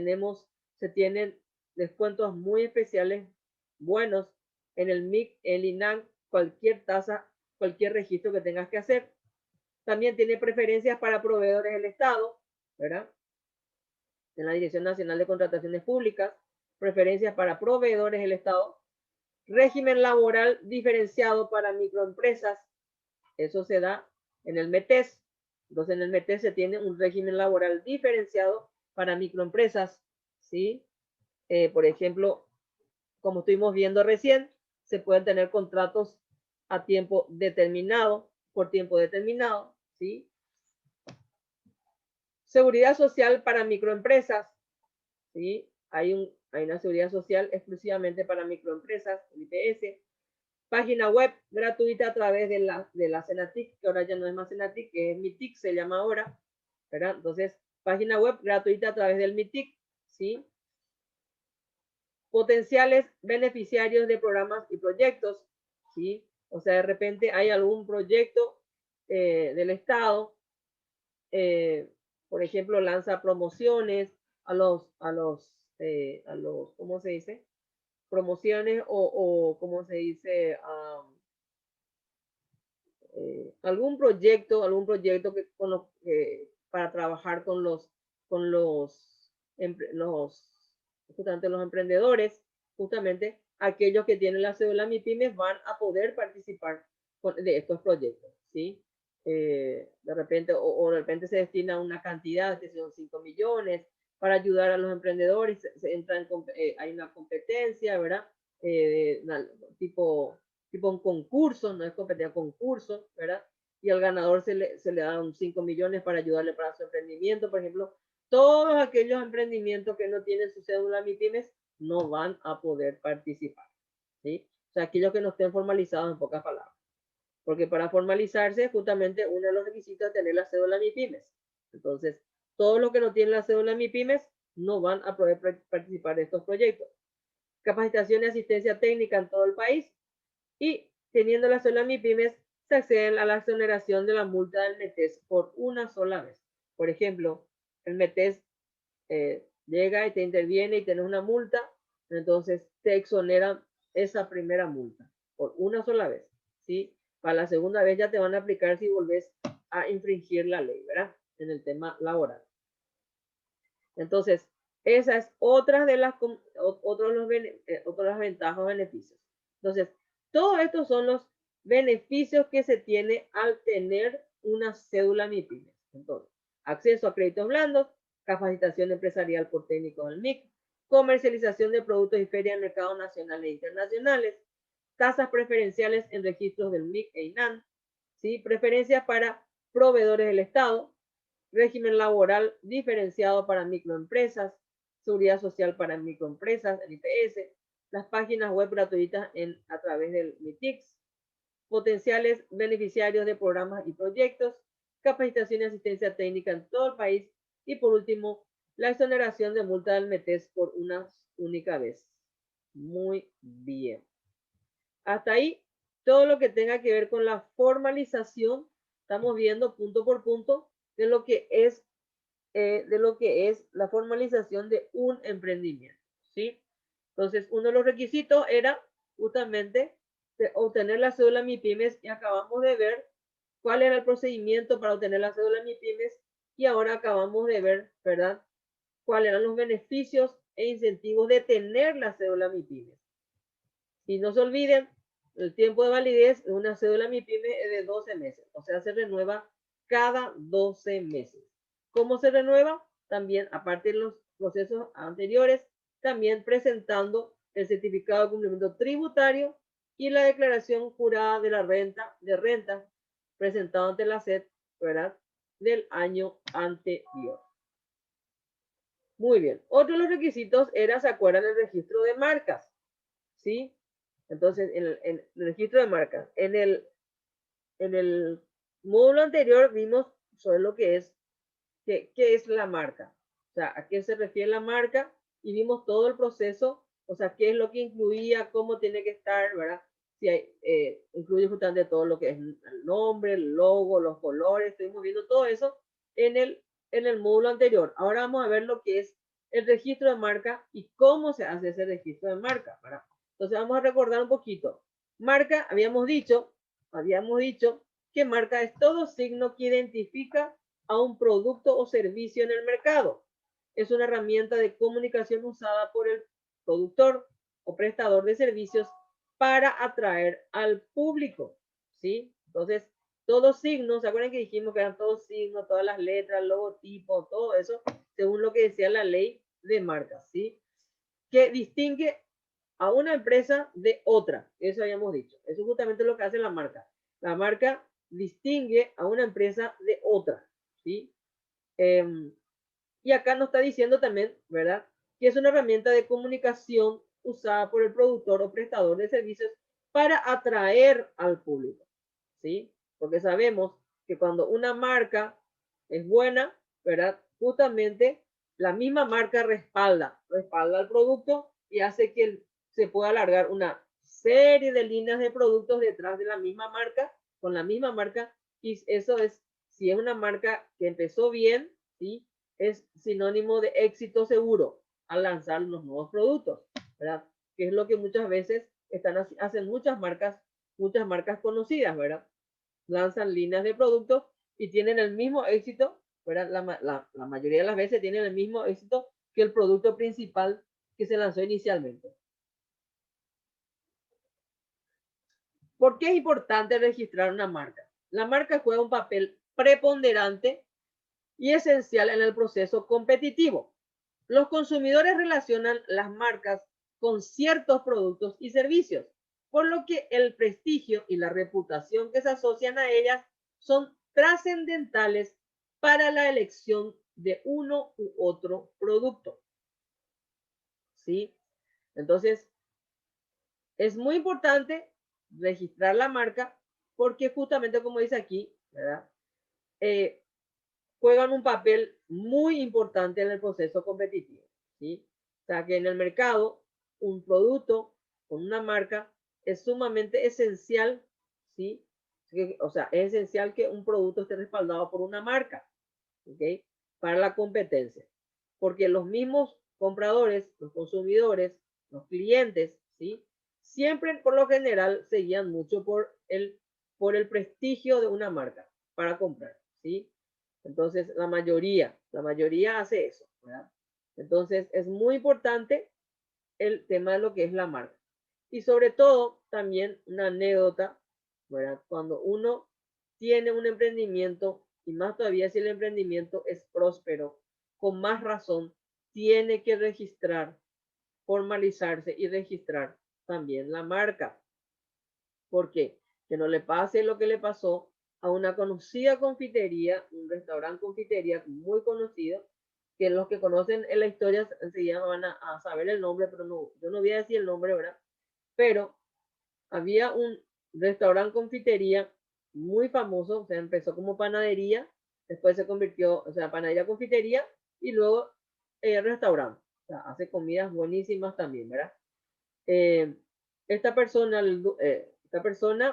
se tienen descuentos muy especiales, buenos, en el MIC, el INAN, cualquier tasa, cualquier registro que tengas que hacer. También tiene preferencias para proveedores del Estado, ¿verdad? En la Dirección Nacional de Contrataciones Públicas, preferencias para proveedores del Estado, régimen laboral diferenciado para microempresas, eso se da en el METES. Entonces en el METES se tiene un régimen laboral diferenciado para microempresas, ¿sí? Por ejemplo, como estuvimos viendo recién, se pueden tener contratos a tiempo determinado, por tiempo determinado, ¿sí? Seguridad social para microempresas, ¿sí? Hay una seguridad social exclusivamente para microempresas, el IPS. Página web gratuita a través de la Cenatic, que ahora ya no es más Cenatic, que es MITIC, se llama ahora, ¿verdad? Entonces, página web gratuita a través del MITIC, ¿sí? Potenciales beneficiarios de programas y proyectos, ¿sí? O sea, de repente hay algún proyecto del Estado, por ejemplo, lanza promociones a los, ¿cómo se dice? Promociones o ¿cómo se dice? Algún proyecto que, para trabajar con justamente los emprendedores, justamente aquellos que tienen la cédula MIPYMES van a poder participar de estos proyectos, ¿sí? De repente, o de repente se destina una cantidad, que son 5 millones, para ayudar a los emprendedores, hay una competencia, ¿verdad? Tipo un concurso, no es competencia, concurso, ¿verdad? Y al ganador se le dan 5 millones para ayudarle para su emprendimiento, por ejemplo. Todos aquellos emprendimientos que no tienen su cédula MIPYMES no van a poder participar, ¿sí? O sea, aquellos que no estén formalizados, en pocas palabras. Porque para formalizarse, justamente uno de los requisitos es tener la cédula MIPYMES. Entonces, todos los que no tienen la cédula MIPYMES no van a poder participar de estos proyectos. Capacitación y asistencia técnica en todo el país. Y teniendo la cédula MIPYMES, se accede a la exoneración de la multa del METES por una sola vez. Por ejemplo, el METES llega y te interviene y tienes una multa, entonces te exoneran esa primera multa por una sola vez, ¿sí? Para la segunda vez ya te van a aplicar si volvés a infringir la ley, ¿verdad? En el tema laboral. Entonces, esa es otra de las, otras ventajas o beneficios. Entonces, Todos estos son los beneficios que se tiene al tener una cédula MIPYME. Entonces, acceso a créditos blandos, capacitación empresarial por técnicos del MIC, comercialización de productos y ferias en mercados nacionales e internacionales, tasas preferenciales en registros del MIC e INAN, ¿sí? Preferencias para proveedores del Estado, régimen laboral diferenciado para microempresas, seguridad social para microempresas, el IPS, las páginas web gratuitas a través del MITIX, potenciales beneficiarios de programas y proyectos, capacitación y asistencia técnica en todo el país y por último, la exoneración de multa del METES por una única vez. Muy bien. Hasta ahí, todo lo que tenga que ver con la formalización, estamos viendo punto por punto de lo que es la formalización de un emprendimiento, ¿sí? Entonces, uno de los requisitos era justamente obtener la cédula MIPYMES y acabamos de ver cuál era el procedimiento para obtener la cédula MIPYMES y ahora acabamos de ver, ¿verdad? Cuáles eran los beneficios e incentivos de tener la cédula MIPYMES. Y no se olviden, el tiempo de validez de una cédula MIPYME es de 12 meses, o sea, se renueva cada 12 meses. ¿Cómo se renueva? También, aparte de los procesos anteriores, también presentando el certificado de cumplimiento tributario y la declaración jurada de la renta presentado ante la SED, ¿verdad? Del año anterior. Muy bien. Otro de los requisitos era, ¿se acuerdan? El registro de marcas, ¿sí? Entonces, en el registro de marcas, en el módulo anterior vimos sobre lo que es, qué es la marca, o sea, a qué se refiere la marca y vimos todo el proceso, o sea, qué es lo que incluía, cómo tiene que estar, ¿verdad? Si hay, incluye justamente todo lo que es el nombre, el logo, los colores, estuvimos viendo todo eso en el módulo anterior. Ahora vamos a ver lo que es el registro de marca y cómo se hace ese registro de marca, ¿verdad? Entonces vamos a recordar un poquito. Marca, habíamos dicho que marca es todo signo que identifica a un producto o servicio en el mercado. Es una herramienta de comunicación usada por el productor o prestador de servicios para atraer al público, ¿sí? Entonces, todos signos, ¿se acuerdan que dijimos que eran todos signos, todas las letras, logotipos, todo eso, según lo que decía la ley de marcas, ¿sí? Que distingue a una empresa de otra, eso habíamos dicho. Eso es justamente lo que hace la marca. La marca distingue a una empresa de otra, ¿sí? Y acá nos está diciendo también, ¿verdad? Que es una herramienta de comunicación usada por el productor o prestador de servicios para atraer al público, ¿sí? Porque sabemos que cuando una marca es buena, ¿verdad? Justamente la misma marca respalda al producto y hace que se pueda alargar una serie de líneas de productos detrás de la misma marca, con la misma marca, y eso es, si es una marca que empezó bien, ¿sí? Es sinónimo de éxito seguro al lanzar los nuevos productos, ¿verdad? Que es lo que muchas veces hacen muchas marcas conocidas, ¿verdad? Lanzan líneas de productos y tienen el mismo éxito, ¿verdad? La mayoría de las veces tienen el mismo éxito que el producto principal que se lanzó inicialmente. ¿Por qué es importante registrar una marca? La marca juega un papel preponderante y esencial en el proceso competitivo. Los consumidores relacionan las marcas con ciertos productos y servicios, por lo que el prestigio y la reputación que se asocian a ellas son trascendentales para la elección de uno u otro producto. ¿Sí? Entonces, es muy importante registrar la marca porque justamente como dice aquí, ¿verdad? Juegan un papel muy importante en el proceso competitivo, ¿sí? O sea, que en el mercado un producto con una marca es sumamente esencial, ¿sí? O sea, es esencial que un producto esté respaldado por una marca, ¿ok? Para la competencia. Porque los mismos compradores, los consumidores, los clientes, ¿sí? Siempre, por lo general, se guían mucho por el prestigio de una marca para comprar, ¿sí? Entonces, la mayoría hace eso, ¿verdad? Entonces, es muy importante el tema de lo que es la marca. Y sobre todo, también una anécdota, ¿verdad? Cuando uno tiene un emprendimiento, y más todavía si el emprendimiento es próspero, con más razón, tiene que registrar, formalizarse y registrar también la marca. ¿Por qué? Que no le pase lo que le pasó a una conocida confitería, un restaurante confitería muy conocido, que los que conocen en la historia enseguida van a saber el nombre, pero no, yo no voy a decir el nombre, ¿verdad? Pero había un restaurante confitería muy famoso, o sea, empezó como panadería, después se convirtió, o sea, panadería confitería y luego restaurante. O sea, hace comidas buenísimas también, ¿verdad? Eh, esta persona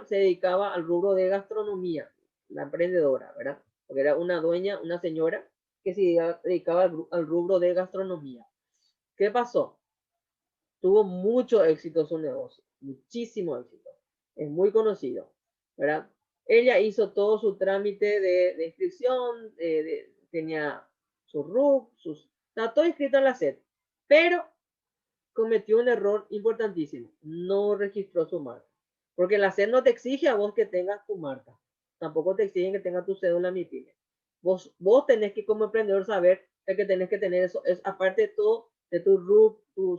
se dedicaba al rubro de gastronomía, la emprendedora, ¿verdad? Porque era una dueña, una señora que se dedicaba al rubro de gastronomía. ¿Qué pasó? Tuvo mucho éxito su negocio, muchísimo éxito. Es muy conocido, ¿verdad? Ella hizo todo su trámite de inscripción, tenía su RUC, está todo inscrito en la SED, pero cometió un error importantísimo, no registró su marca. Porque la SED no te exige a vos que tengas tu marca, tampoco te exigen que tengas tu cédula MIPYME. Vos tenés que como emprendedor saber que tenés que tener eso, es aparte de todo, de tu RUC, ¿cómo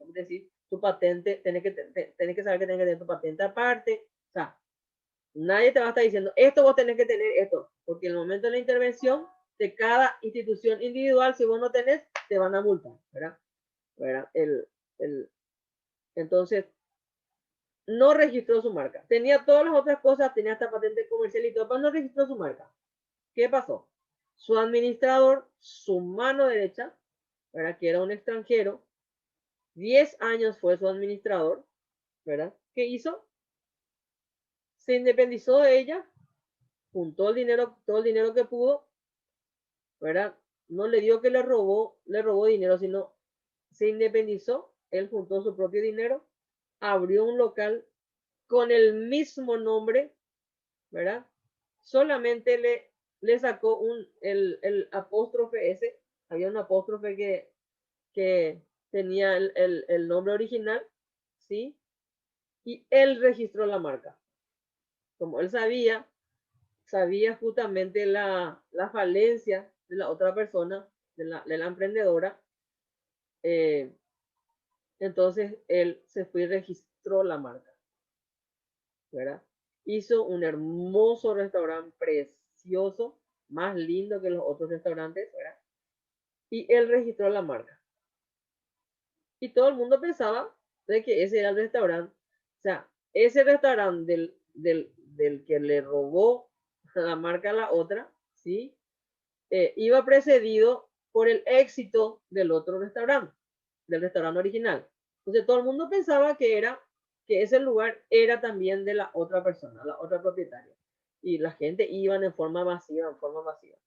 decir? Tu patente, tenés que saber que tenés que tener tu patente aparte, o sea, nadie te va a estar diciendo, esto vos tenés que tener esto, porque en el momento de la intervención de cada institución individual, si vos no tenés, te van a multar, ¿verdad? ¿Verdad? Entonces, no registró su marca. Tenía todas las otras cosas, tenía hasta patente comercial y todo, pero no registró su marca. ¿Qué pasó? Su administrador, su mano derecha, ¿verdad? Que era un extranjero, 10 años fue su administrador, ¿verdad? ¿Qué hizo? Se independizó de ella, juntó el dinero, todo el dinero que pudo, ¿verdad? No le dio que le robó dinero, sino se independizó, él juntó su propio dinero, abrió un local con el mismo nombre, ¿verdad? Solamente le sacó el apóstrofe ese, había un apóstrofe que tenía el nombre original, ¿sí? Y él registró la marca. Como él sabía justamente la falencia de la otra persona, de la emprendedora, eh, entonces él se fue y registró la marca, ¿verdad? Hizo un hermoso restaurante precioso, más lindo que los otros restaurantes, ¿verdad? Y él registró la marca. Y todo el mundo pensaba de que ese era el restaurante. O sea, ese restaurante del que le robó la marca a la otra, ¿sí? Iba precedido por el éxito del otro restaurante, del restaurante original. Entonces todo el mundo pensaba que ese lugar era también de la otra persona, la otra propietaria. Y la gente iba en forma masiva, en forma masiva.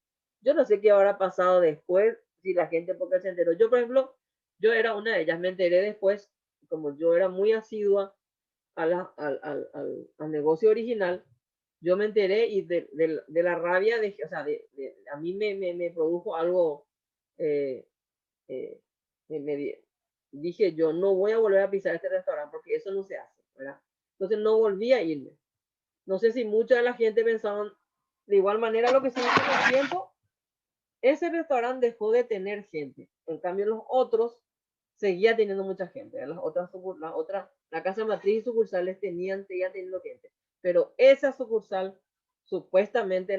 Yo no sé qué habrá pasado después, si la gente porque se enteró. Yo, por ejemplo, yo era una de ellas, me enteré después, como yo era muy asidua al negocio original, yo me enteré y de la rabia, o sea, a mí me produjo algo, eh, eh, dije, yo no voy a volver a pisar este restaurante porque eso no se hace, ¿verdad? Entonces no volví a irme. No sé si mucha de la gente pensaban de igual manera. Lo que sí hizo con el tiempo, ese restaurante dejó de tener gente. En cambio, los otros seguía teniendo mucha gente. La casa matriz y sucursales seguían teniendo gente. Pero esa sucursal, supuestamente,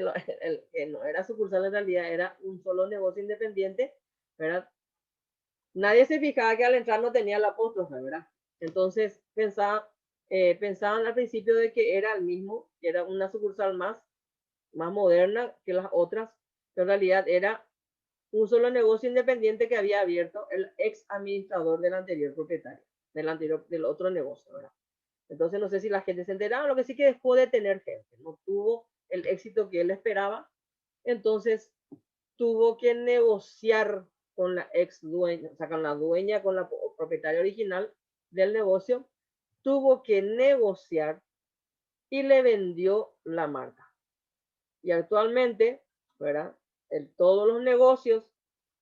que no era sucursal en realidad, era un solo negocio independiente, ¿verdad? Nadie se fijaba que al entrar no tenía la apóstrofe, ¿verdad? Entonces pensaban al principio de que era el mismo, que era una sucursal más moderna que las otras, pero en realidad era un solo negocio independiente que había abierto el ex administrador del anterior propietario, del otro negocio, ¿verdad? Entonces no sé si la gente se enteraba, lo que sí que dejó de tener gente, no tuvo el éxito que él esperaba, entonces tuvo que negociar con la ex dueña, o sea, con la dueña, con la propietaria original del negocio, tuvo que negociar y le vendió la marca. Y actualmente, ¿verdad? Todos los negocios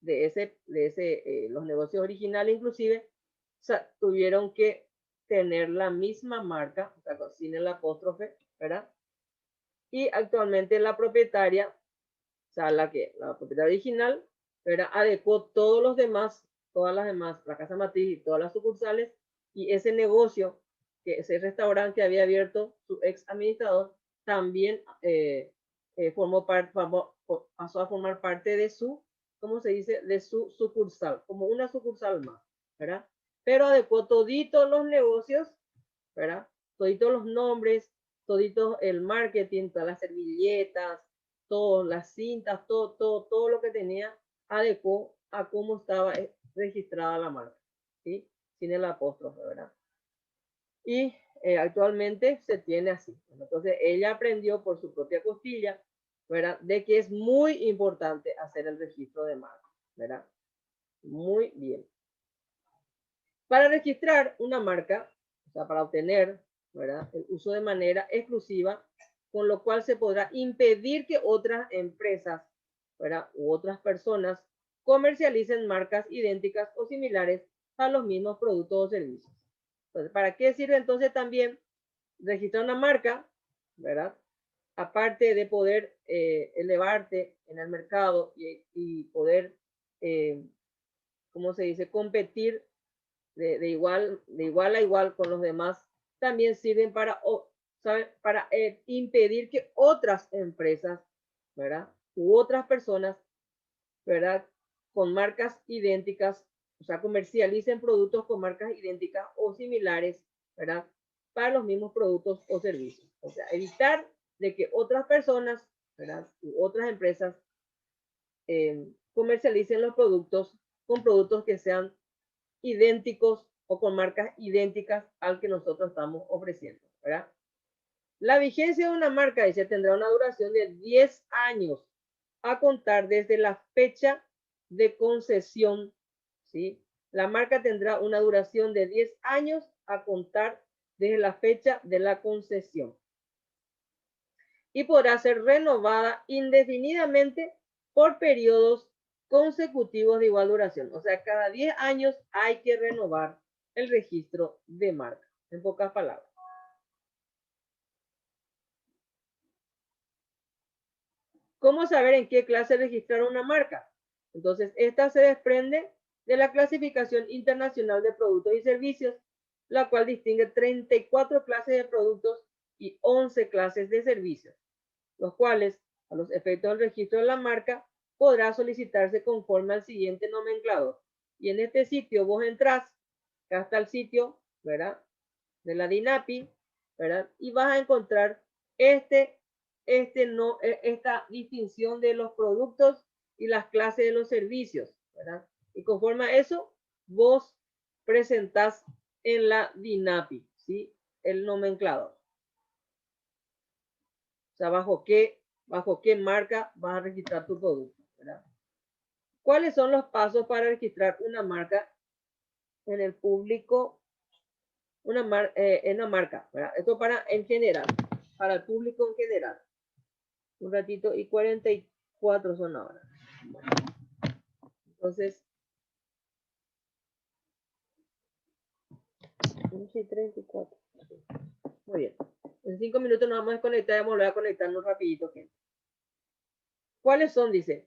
los negocios originales inclusive, o sea, tuvieron que tener la misma marca, o sea, sin el apóstrofe, ¿verdad? Y actualmente la propietaria, o sea, la propietaria original, ¿verdad? Adecuó todas las demás, la casa matriz y todas las sucursales, y ese negocio, ese restaurante que había abierto su ex administrador, también pasó a formar parte de su, ¿cómo se dice? De su sucursal, como una sucursal más, ¿verdad? Pero adecuó toditos los negocios, ¿verdad? Toditos los nombres, todito el marketing, todas las servilletas, todas las cintas, todo lo que tenía, adecuó a cómo estaba registrada la marca, ¿sí? Sin el apóstrofe, ¿verdad? Y actualmente se tiene así. Entonces ella aprendió por su propia costilla, ¿verdad? De que es muy importante hacer el registro de marca, ¿verdad? Muy bien. Para registrar una marca, o sea, para obtener, ¿verdad?, el uso de manera exclusiva, con lo cual se podrá impedir que otras empresas, ¿verdad?, u otras personas comercialicen marcas idénticas o similares a los mismos productos o servicios. Entonces, ¿para qué sirve entonces también registrar una marca, ¿verdad? Aparte de poder elevarte en el mercado y poder, ¿cómo se dice?, competir de igual a igual con los demás, también sirven para, para impedir que otras empresas, ¿verdad? U otras personas, ¿verdad? Con marcas idénticas, o sea, comercialicen productos con marcas idénticas o similares, ¿verdad? Para los mismos productos o servicios. O sea, evitar de que otras personas, ¿verdad? U otras empresas comercialicen los productos con productos que sean idénticos o con marcas idénticas al que nosotros estamos ofreciendo, ¿verdad? La vigencia de una marca, dice, tendrá una duración de 10 años a contar desde la fecha de concesión, ¿sí? La marca tendrá una duración de 10 años a contar desde la fecha de la concesión y podrá ser renovada indefinidamente por periodos consecutivos de igual duración. O sea, cada 10 años hay que renovar el registro de marca, en pocas palabras. ¿Cómo saber en qué clase registrar una marca? Entonces, esta se desprende de la clasificación internacional de productos y servicios, la cual distingue 34 clases de productos y 11 clases de servicios, los cuales, a los efectos del registro de la marca, podrá solicitarse conforme al siguiente nomenclador. Y en este sitio vos entrás, acá está el sitio, ¿verdad?, de la DINAPI, ¿verdad? Y vas a encontrar esta distinción de los productos y las clases de los servicios, ¿verdad? Y conforme a eso, vos presentás en la DINAPI, ¿sí?, el nomenclador. O sea, bajo qué marca vas a registrar tu producto, ¿verdad? ¿Cuáles son los pasos para registrar una marca en el público? En una marca, ¿verdad? Esto en general, para el público en general. Un ratito y 44 son ahora. Entonces, 34. Muy bien. En 5 minutos nos vamos a desconectar y vamos a volver a conectarnos rapidito, gente. ¿Cuáles son? Dice,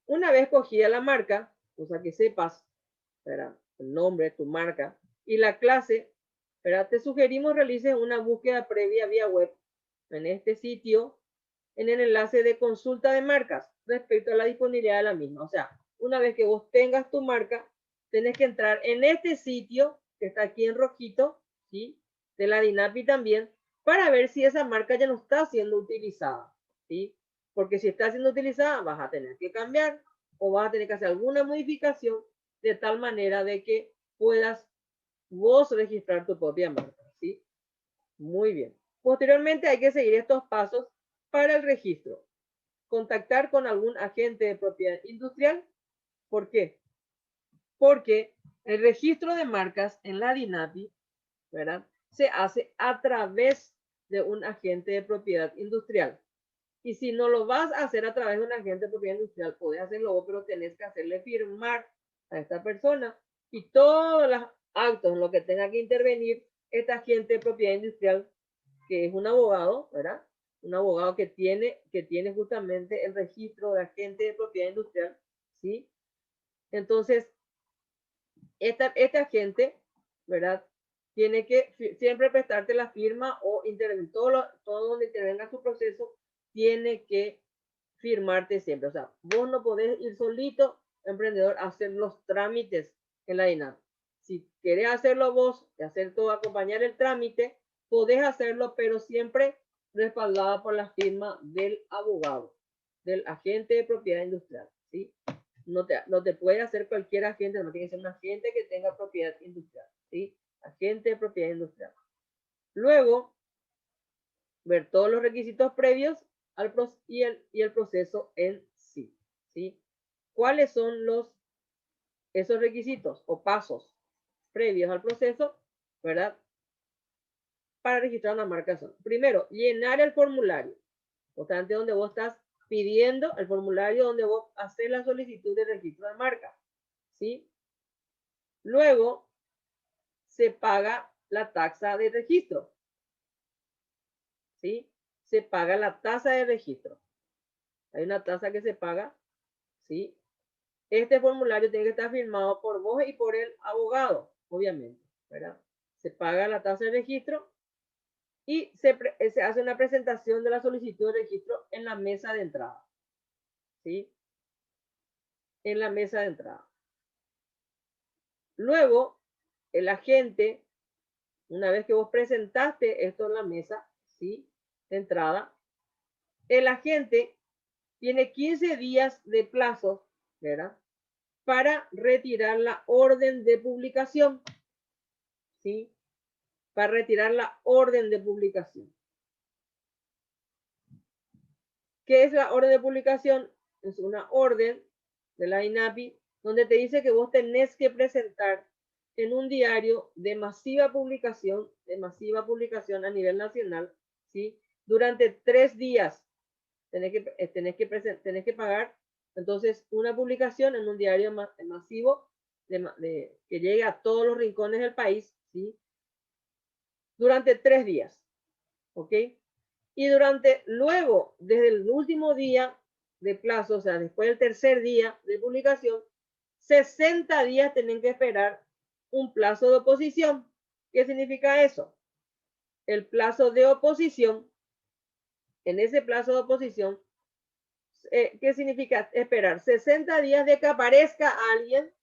una vez cogida la marca, o sea que sepas, ¿verdad?, el nombre, tu marca y la clase, ¿verdad?, te sugerimos realices una búsqueda previa vía web en este sitio, en el enlace de consulta de marcas respecto a la disponibilidad de la misma. O sea, una vez que vos tengas tu marca, tenés que entrar en este sitio que está aquí en rojito, ¿sí?, de la DINAPI también, para ver si esa marca ya no está siendo utilizada, ¿sí? Porque si está siendo utilizada, vas a tener que cambiar o vas a tener que hacer alguna modificación de tal manera de que puedas vos registrar tu propia marca, ¿sí? Muy bien. Posteriormente hay que seguir estos pasos para el registro. Contactar con algún agente de propiedad industrial. ¿Por qué? Porque el registro de marcas en la DINAPI, ¿verdad?, se hace a través de un agente de propiedad industrial. Y si no lo vas a hacer a través de un agente de propiedad industrial, puedes hacerlo vos, pero tenés que hacerle firmar a esta persona y todos los actos en los que tenga que intervenir este agente de propiedad industrial, que es un abogado, ¿verdad? Un abogado que tiene justamente el registro de agente de propiedad industrial, ¿sí? Entonces, este agente, ¿verdad? Tiene que siempre prestarte la firma o intervenir, todo donde intervenga su proceso, tiene que firmarte siempre. O sea, vos no podés ir solito, emprendedor, a hacer los trámites en la INAP. Si querés hacerlo vos, hacer todo, acompañar el trámite, podés hacerlo, pero siempre respaldada por la firma del abogado, del agente de propiedad industrial, ¿sí? No te puede hacer cualquier agente, no tiene que ser un agente que tenga propiedad industrial, ¿sí? Agente de propiedad industrial. Luego, ver todos los requisitos previos y el proceso en sí, ¿sí? ¿Cuáles son esos requisitos o pasos previos al proceso, verdad? Para registrar una marca son, primero, llenar el formulario, importante donde vos estás pidiendo, el formulario donde vos haces la solicitud de registro de marca, ¿sí? Luego, se paga la tasa de registro, ¿sí? Se paga la tasa de registro. Hay una tasa que se paga, ¿sí? Este formulario tiene que estar firmado por vos y por el abogado, obviamente, ¿verdad? Se paga la tasa de registro y se hace una presentación de la solicitud de registro en la mesa de entrada, ¿sí? En la mesa de entrada. Luego, el agente, una vez que vos presentaste esto en la mesa, ¿sí? De entrada, el agente tiene 15 días de plazo, ¿verdad? Para retirar la orden de publicación, ¿sí? Para retirar la orden de publicación. ¿Qué es la orden de publicación? Es una orden de la INAPI donde te dice que vos tenés que presentar en un diario de masiva publicación a nivel nacional, ¿sí? Durante 3 días tenés que pagar entonces una publicación en un diario masivo que llegue a todos los rincones del país, ¿sí? Durante 3 días, ¿ok? Y luego, desde el último día de plazo, o sea, después del tercer día de publicación, 60 días tienen que esperar un plazo de oposición. ¿Qué significa eso? El plazo de oposición, en ese plazo de oposición, ¿qué significa esperar? 60 días de que aparezca alguien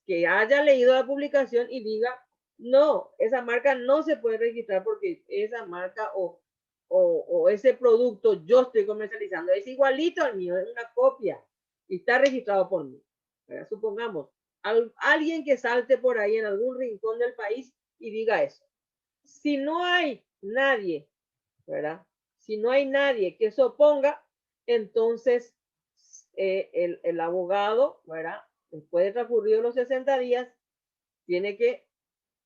que haya leído la publicación y diga, no, esa marca no se puede registrar porque esa marca o ese producto yo estoy comercializando es igualito al mío, es una copia y está registrado por mí. ¿Verdad? Supongamos, alguien que salte por ahí en algún rincón del país y diga eso. Si no hay nadie, ¿verdad? Si no hay nadie que se oponga, entonces el abogado, ¿verdad? Después de transcurridos los 60 días, tiene que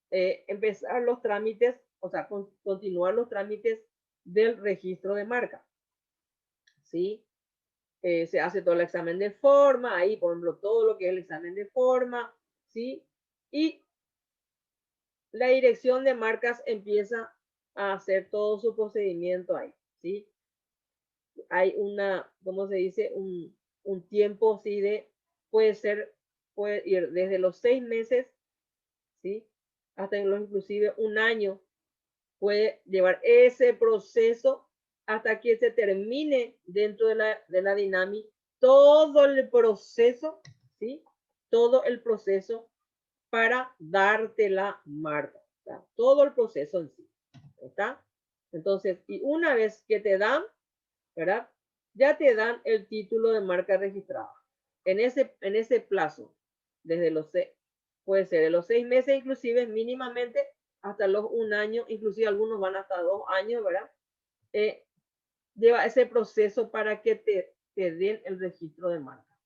empezar los trámites, o sea, continuar los trámites del registro de marca, ¿sí? Se hace todo el examen de forma, ahí, por ejemplo, todo lo que es el examen de forma, ¿sí? Y la dirección de marcas empieza a hacer todo su procedimiento ahí, ¿sí? Hay ¿cómo se dice? Un tiempo, ¿sí? Puede ir desde los 6 meses, ¿sí? Hasta inclusive un año puede llevar ese proceso hasta que se termine dentro de la dinámica todo el proceso, ¿sí? Todo el proceso para darte la marca, ¿está? Todo el proceso en sí, ¿está? Entonces, y una vez que te dan, ¿verdad? Ya te dan el título de marca registrada. En ese plazo, desde puede ser de los 6 meses inclusive mínimamente hasta los 1 año, inclusive algunos van hasta 2 años, ¿verdad? Lleva ese proceso para que te den el registro de marca.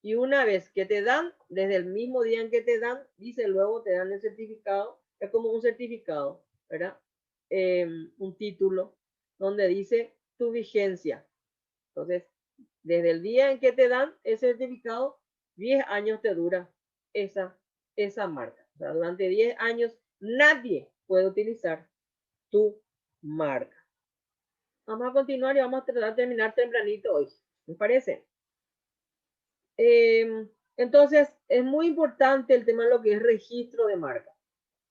Y una vez que te dan, desde el mismo día en que te dan, dice luego te dan el certificado, es como un certificado, ¿verdad? Un título donde dice tu vigencia. Entonces, desde el día en que te dan ese certificado, 10 años te dura esa marca. O sea, durante 10 años nadie puede utilizar tu marca. Vamos a continuar y vamos a tratar de terminar tempranito hoy. ¿Me parece? Entonces, es muy importante el tema de lo que es registro de marca.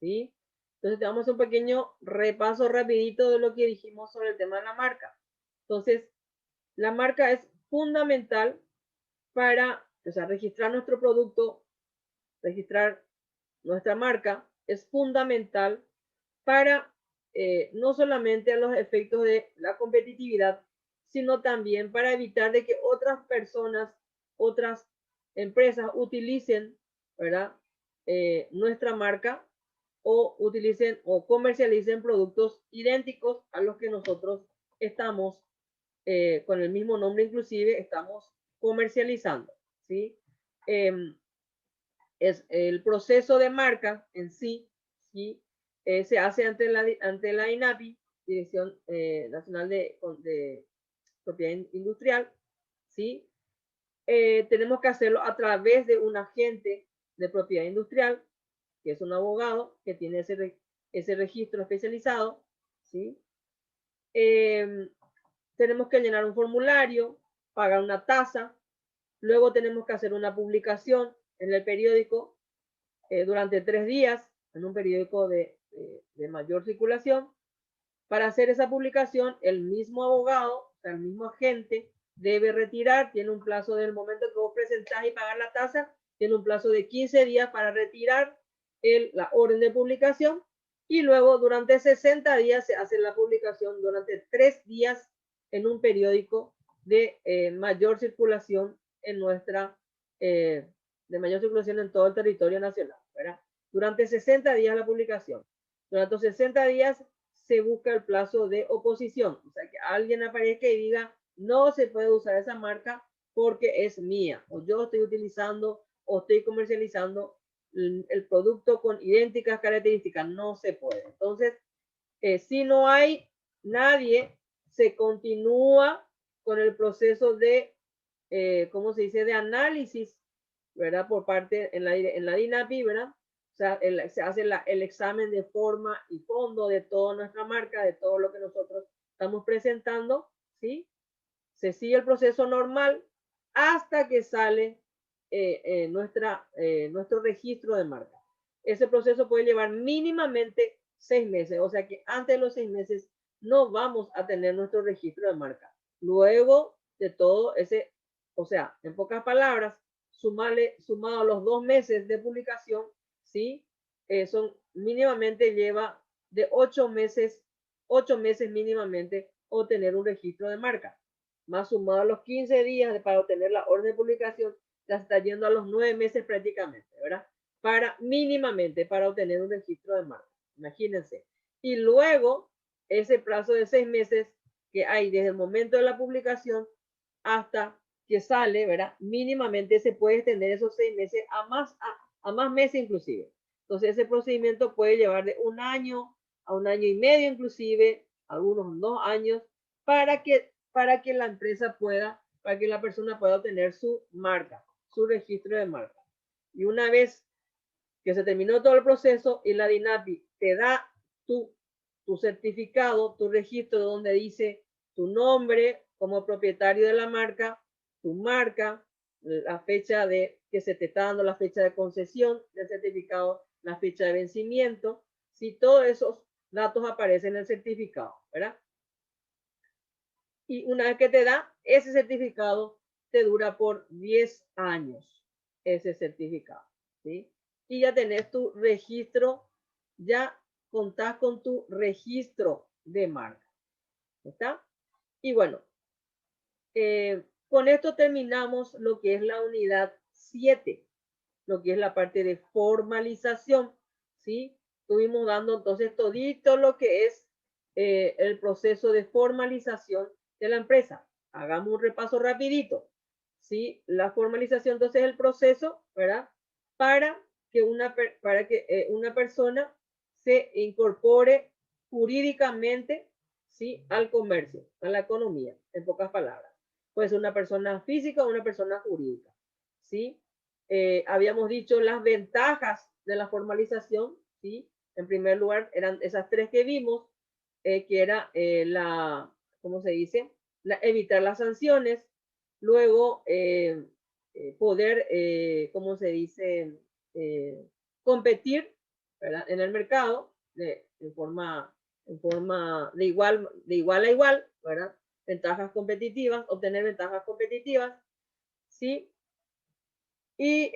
¿Sí? Entonces, te damos un pequeño repaso rapidito de lo que dijimos sobre el tema de la marca. Entonces, la marca es fundamental para, o sea, registrar nuestro producto, registrar nuestra marca, es fundamental para no solamente a los efectos de la competitividad, sino también para evitar de que otras personas, otras empresas utilicen, ¿verdad? Nuestra marca o utilicen o comercialicen productos idénticos a los que nosotros estamos con el mismo nombre, inclusive estamos comercializando, ¿sí? Es el proceso de marca en sí, ¿sí? Se hace ante la INAPI, Dirección Nacional de Propiedad Industrial, ¿sí? Tenemos que hacerlo a través de un agente de propiedad industrial, que es un abogado que tiene ese registro especializado, ¿sí? Tenemos que llenar un formulario, pagar una tasa, luego tenemos que hacer una publicación en el periódico durante 3 días, en un periódico de mayor circulación. Para hacer esa publicación, el mismo abogado, o sea, el mismo agente, debe retirar, tiene un plazo del momento que vos presentás y pagar la tasa, tiene un plazo de 15 días para retirar la orden de publicación y luego durante 60 días se hace la publicación durante 3 días en un periódico de mayor circulación en de mayor circulación en todo el territorio nacional, ¿verdad? Durante 60 días la publicación. Durante 60 días se busca el plazo de oposición, o sea, que alguien aparezca y diga, no se puede usar esa marca porque es mía, o yo estoy utilizando o estoy comercializando el producto con idénticas características, no se puede. Entonces, si no hay nadie, se continúa con el proceso de, ¿cómo se dice?, de análisis, ¿verdad? Por parte en la DINAPI, ¿verdad? O sea, se hace el examen de forma y fondo de toda nuestra marca, de todo lo que nosotros estamos presentando, ¿sí? Se sigue el proceso normal hasta que sale nuestro registro de marca. Ese proceso puede llevar mínimamente 6 meses, o sea que antes de los 6 meses no vamos a tener nuestro registro de marca. Luego de todo ese, o sea, en pocas palabras, sumado a los 2 meses de publicación, ¿sí? Son mínimamente lleva de 8 meses mínimamente obtener un registro de marca. Más sumado a los 15 días para obtener la orden de publicación, ya está yendo a los 9 meses prácticamente, ¿verdad? Mínimamente para obtener un registro de marca. Imagínense. Y luego, ese plazo de 6 meses que hay desde el momento de la publicación hasta que sale, ¿verdad? Mínimamente se puede extender esos 6 meses a más meses inclusive. Entonces, ese procedimiento puede llevar de 1 año a 1 año y medio inclusive, algunos 2 años, para que la empresa pueda, para que la persona pueda obtener su marca, su registro de marca. Y una vez que se terminó todo el proceso y la DINAPI te da tu certificado, tu registro donde dice tu nombre como propietario de la marca, tu marca, la fecha de que se te está dando, la fecha de concesión del certificado, la fecha de vencimiento, si todos esos datos aparecen en el certificado, ¿verdad? Y una vez que te da ese certificado, te dura por 10 años ese certificado, ¿sí? Y ya tenés tu registro, ya contás con tu registro de marca, ¿está? Y bueno, con esto terminamos lo que es la unidad 7, lo que es la parte de formalización, ¿sí? Estuvimos dando entonces todito lo que es el proceso de formalización de la empresa. Hagamos un repaso rapidito, ¿sí? La formalización entonces es el proceso, ¿verdad? Para que una persona se incorpore jurídicamente, ¿sí? Al comercio, a la economía, en pocas palabras. Puede ser una persona física o una persona jurídica, ¿sí? Habíamos dicho las ventajas de la formalización, ¿sí? En primer lugar, eran esas tres que vimos, que era ¿cómo se dice? Evitar las sanciones, luego poder, ¿cómo se dice? Competir, ¿verdad? En el mercado en forma de igual a igual, ¿verdad? Ventajas competitivas, obtener ventajas competitivas, ¿sí? Y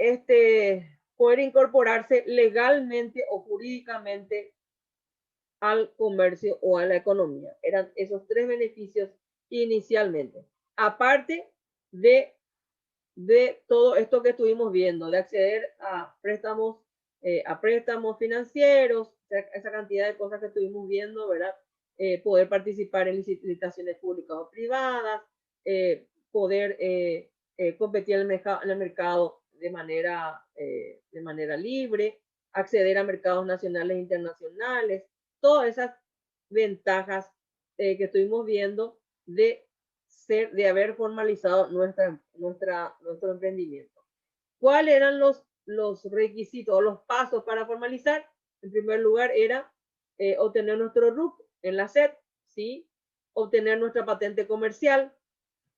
poder incorporarse legalmente o jurídicamente al comercio o a la economía. Eran esos tres beneficios inicialmente. Aparte de todo esto que estuvimos viendo, de acceder a préstamos financieros, esa cantidad de cosas que estuvimos viendo, ¿verdad? Poder participar en licitaciones públicas o privadas, poder competir en el mercado de manera libre, acceder a mercados nacionales e internacionales, todas esas ventajas que estuvimos viendo de haber formalizado nuestro emprendimiento. ¿Cuáles eran los requisitos o los pasos para formalizar? En primer lugar era obtener nuestro RUC en la SED, ¿sí? Obtener nuestra patente comercial.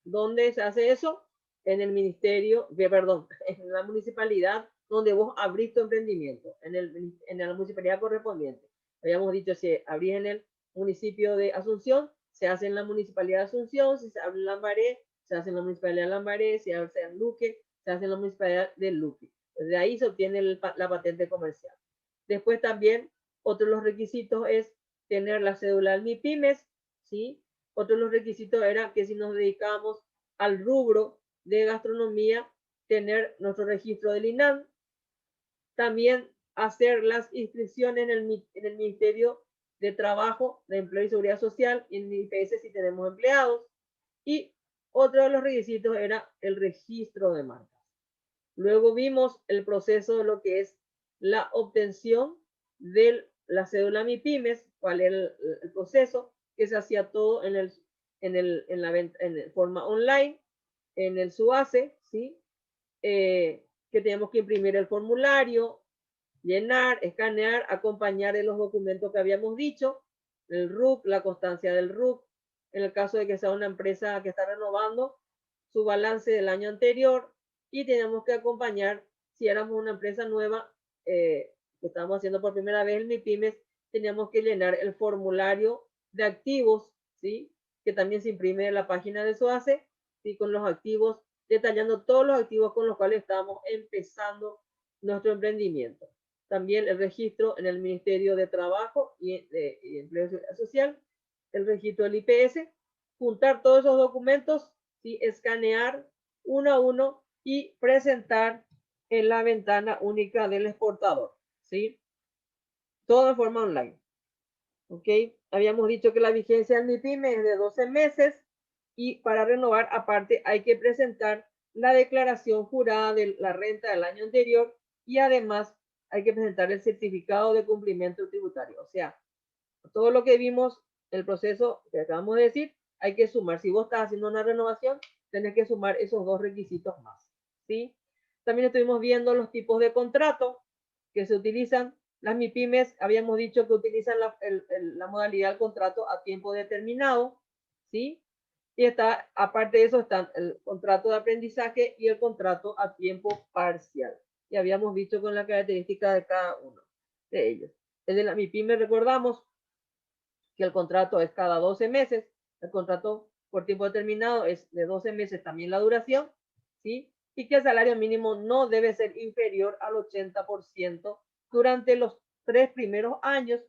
¿Dónde se hace eso? En el ministerio, perdón, en la municipalidad donde vos abrís tu emprendimiento, en la municipalidad correspondiente. Habíamos dicho, si abrís en el municipio de Asunción, se hace en la municipalidad de Asunción; si se abre en Lambaré, se hace en la municipalidad de Lambaré; si se hace en Luque, se hace en la municipalidad de Luque. Desde ahí se obtiene la patente comercial. Después también, otro de los requisitos es tener la cédula del MIPYMES, ¿sí? Otro de los requisitos era que si nos dedicábamos al rubro de gastronomía, tener nuestro registro del INAM. También hacer las inscripciones en el Ministerio de Trabajo, de Empleo y Seguridad Social, y en el IPS si tenemos empleados. Y otro de los requisitos era el registro de marcas. Luego vimos el proceso de lo que es la obtención de la cédula MIPYMES, cuál era el proceso, que se hacía todo en forma online, en el SUACE, ¿sí? Que teníamos que imprimir el formulario, llenar, escanear, acompañar de los documentos que habíamos dicho, el RUC, la constancia del RUC, en el caso de que sea una empresa que está renovando su balance del año anterior, y tenemos que acompañar, si éramos una empresa nueva, que estábamos haciendo por primera vez el MIPYMES, teníamos que llenar el formulario de activos, ¿sí? Que también se imprime en la página de SOACE, ¿sí? Con los activos, detallando todos los activos con los cuales estamos empezando nuestro emprendimiento. También el registro en el Ministerio de Trabajo y Empleo Social, el registro del IPS, juntar todos esos documentos, ¿sí? Escanear uno a uno y presentar en la ventana única del exportador, ¿sí? Todo en forma online. ¿Ok? Habíamos dicho que la vigencia del MIPYME es de 12 meses y para renovar, aparte, hay que presentar la declaración jurada de la renta del año anterior y además hay que presentar el certificado de cumplimiento tributario. O sea, todo lo que vimos, el proceso que acabamos de decir, hay que sumar. Si vos estás haciendo una renovación, tenés que sumar esos dos requisitos más, ¿sí? También estuvimos viendo los tipos de contrato que se utilizan. Las MIPYMES habíamos dicho que utilizan la modalidad del contrato a tiempo determinado, ¿sí? Y aparte de eso, están el contrato de aprendizaje y el contrato a tiempo parcial. Y habíamos visto con la característica de cada uno de ellos. Desde la MIPYME recordamos que el contrato es cada 12 meses, el contrato por tiempo determinado es de 12 meses también la duración, ¿sí? Y que el salario mínimo no debe ser inferior al 80% durante los 3 primeros años,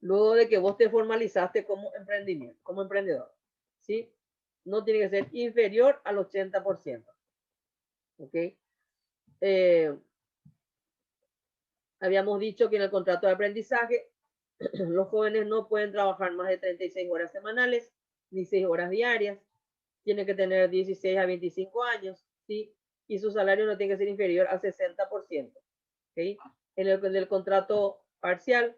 luego de que vos te formalizaste como emprendedor, ¿sí? No tiene que ser inferior al 80%, ¿ok? Habíamos dicho que en el contrato de aprendizaje los jóvenes no pueden trabajar más de 36 horas semanales ni 6 horas diarias. Tiene que tener 16 a 25 años, ¿sí? Y su salario no tiene que ser inferior al 60%, ¿ok? En el contrato parcial,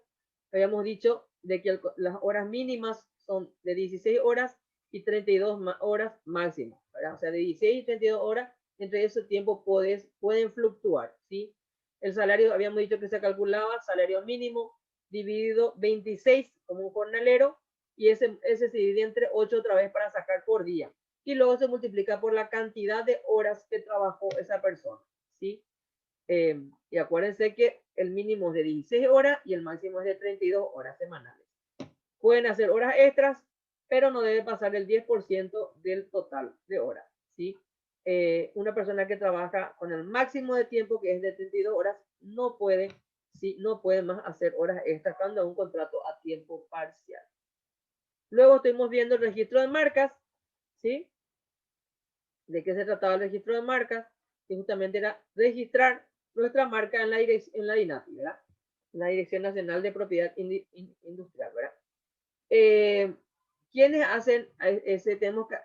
habíamos dicho de que las horas mínimas son de 16 horas y 32 horas máximas, ¿verdad? O sea, de 16 y 32 horas, entre ese tiempo pueden fluctuar, ¿sí? El salario, habíamos dicho que se calculaba salario mínimo dividido 26 como un jornalero, y ese se divide entre 8 otra vez para sacar por día. Y luego se multiplica por la cantidad de horas que trabajó esa persona, ¿sí? Y acuérdense que el mínimo es de 16 horas y el máximo es de 32 horas semanales. Pueden hacer horas extras, pero no debe pasar el 10% del total de horas, ¿sí? Una persona que trabaja con el máximo de tiempo, que es de 32 horas, no puede, ¿sí? No puede más hacer horas extras cuando es un contrato a tiempo parcial. Luego estuvimos viendo el registro de marcas, ¿sí? ¿De qué se trataba el registro de marcas? Que justamente era registrar nuestra marca en la DINAPI, ¿verdad? En la Dirección Nacional de Propiedad Industrial, ¿verdad? ¿Quiénes hacen ese? Tenemos que,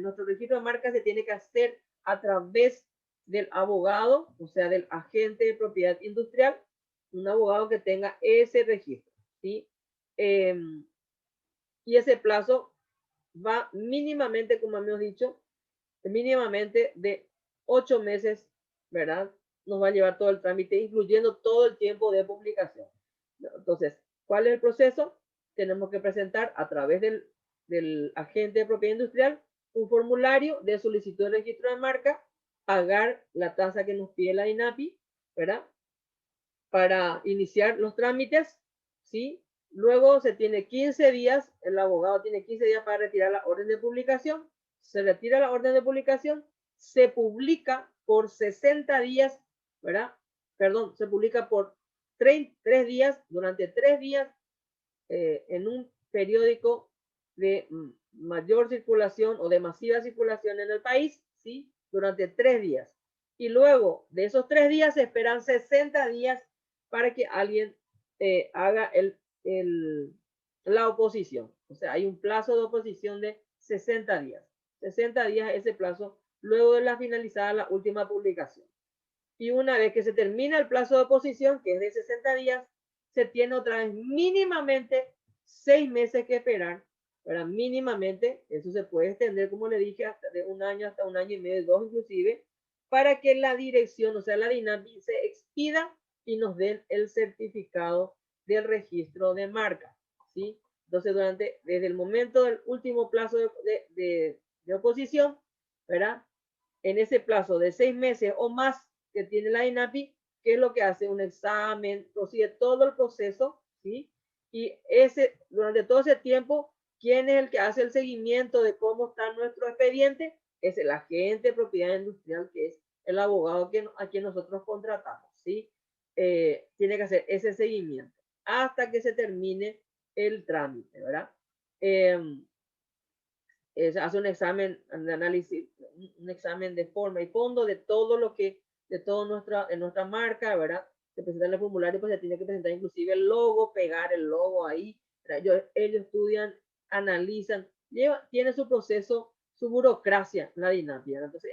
nuestro registro de marcas se tiene que hacer a través del abogado, o sea, del agente de propiedad industrial, un abogado que tenga ese registro, ¿sí? Y ese plazo va mínimamente, como hemos dicho, mínimamente de 8 meses, ¿verdad? Nos va a llevar todo el trámite, incluyendo todo el tiempo de publicación. Entonces, ¿cuál es el proceso? Tenemos que presentar a través del agente de propiedad industrial un formulario de solicitud de registro de marca, pagar la tasa que nos pide la INAPI, ¿verdad? Para iniciar los trámites, ¿sí? Luego se tiene 15 días, el abogado tiene 15 días para retirar la orden de publicación, se retira la orden de publicación, se publica por 60 días, ¿verdad? Perdón, se publica por 3 días, durante 3 días, en un periódico de mayor circulación o de masiva circulación en el país, ¿sí? Durante 3 días. Y luego de esos 3 días se esperan 60 días para que alguien haga la oposición. O sea, hay un plazo de oposición de 60 días. 60 días ese plazo luego de la finalizada la última publicación. Y una vez que se termina el plazo de oposición, que es de 60 días, se tiene otra vez mínimamente 6 meses que esperar. Para mínimamente, eso se puede extender, como le dije, hasta de un año hasta un año y medio, 2 inclusive, para que la dirección, o sea, la DINAPI, se expida y nos den el certificado del registro de marca, ¿sí? Entonces, desde el momento del último plazo de oposición, ¿verdad? En ese plazo de 6 meses o más que tiene la INAPI, ¿qué es lo que hace? Un examen, prosigue todo el proceso, ¿sí? Y durante todo ese tiempo, ¿quién es el que hace el seguimiento de cómo está nuestro expediente? Es el agente de propiedad industrial, que es el abogado a quien nosotros contratamos, ¿sí? Tiene que hacer ese seguimiento hasta que se termine el trámite, ¿verdad? Hace un examen de análisis, un examen de forma y fondo de todo lo que, de toda nuestra marca, ¿verdad? Se presenta en el formulario, pues se tiene que presentar inclusive el logo, pegar el logo ahí. Ellos estudian, analizan, tiene su proceso, su burocracia, la dinámica. Entonces,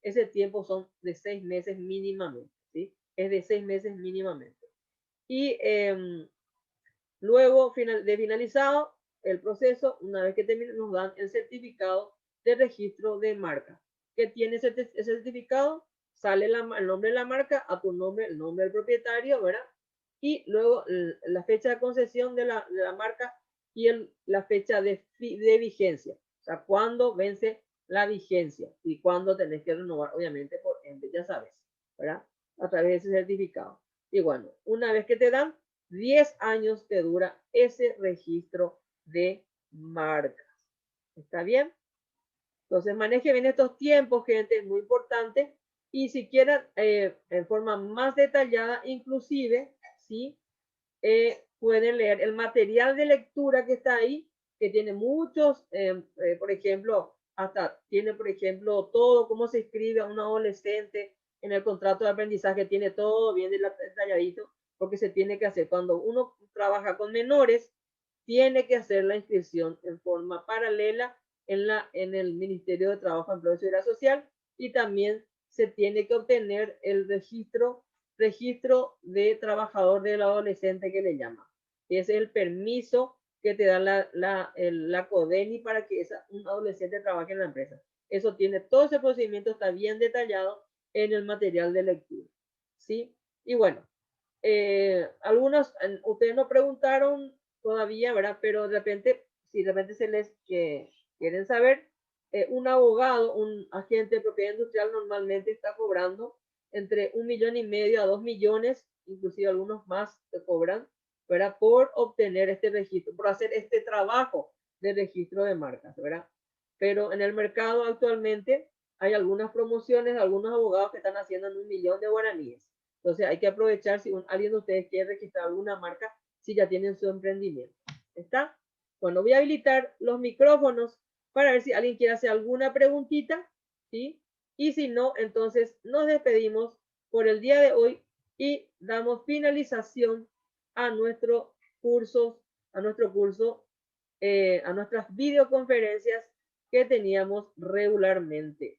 ese tiempo son de 6 meses mínimamente, ¿sí? Es de 6 meses mínimamente. Y luego de finalizado el proceso, una vez que termine, nos dan el certificado de registro de marca. ¿Qué tiene ese certificado? Sale el nombre de la marca, a tu nombre, el nombre del propietario, ¿verdad? Y luego la fecha de concesión de la marca y la fecha de vigencia. O sea, cuándo vence la vigencia y cuándo tenés que renovar, obviamente, por ende, ya sabes, ¿verdad? A través de ese certificado. Y bueno, una vez que te dan, 10 años te dura ese registro de marcas. ¿Está bien? Entonces, maneje bien estos tiempos, gente, es muy importante. Y si quieren, en forma más detallada, inclusive, ¿sí? Pueden leer el material de lectura que está ahí, que tiene muchos, por ejemplo, hasta tiene, por ejemplo, todo cómo se escribe a un adolescente en el contrato de aprendizaje, tiene todo bien detalladito, porque se tiene que hacer. Cuando uno trabaja con menores, tiene que hacer la inscripción en forma paralela en el Ministerio de Trabajo, Empleo y Seguridad Social, y también se tiene que obtener el registro de trabajador del adolescente que le llama. Ese es el permiso que te da la CODENI para que un adolescente trabaje en la empresa. Eso tiene, todo ese procedimiento está bien detallado en el material de lectura, ¿sí? Y bueno, algunos, ustedes no preguntaron todavía, ¿verdad? Pero de repente, si de repente se les que quieren saber, un abogado, un agente de propiedad industrial normalmente está cobrando entre 1,5 millones a 2 millones, inclusive algunos más te cobran, ¿verdad? Por obtener este registro, por hacer este trabajo de registro de marcas, ¿verdad? Pero en el mercado actualmente hay algunas promociones de algunos abogados que están haciendo en 1 millón de guaraníes. Entonces hay que aprovechar si alguien de ustedes quiere registrar alguna marca, si ya tienen su emprendimiento. ¿Está? Bueno, voy a habilitar los micrófonos para ver si alguien quiere hacer alguna preguntita, ¿sí? Y si no, entonces nos despedimos por el día de hoy y damos finalización a nuestro curso, a nuestro curso, a nuestras videoconferencias que teníamos regularmente.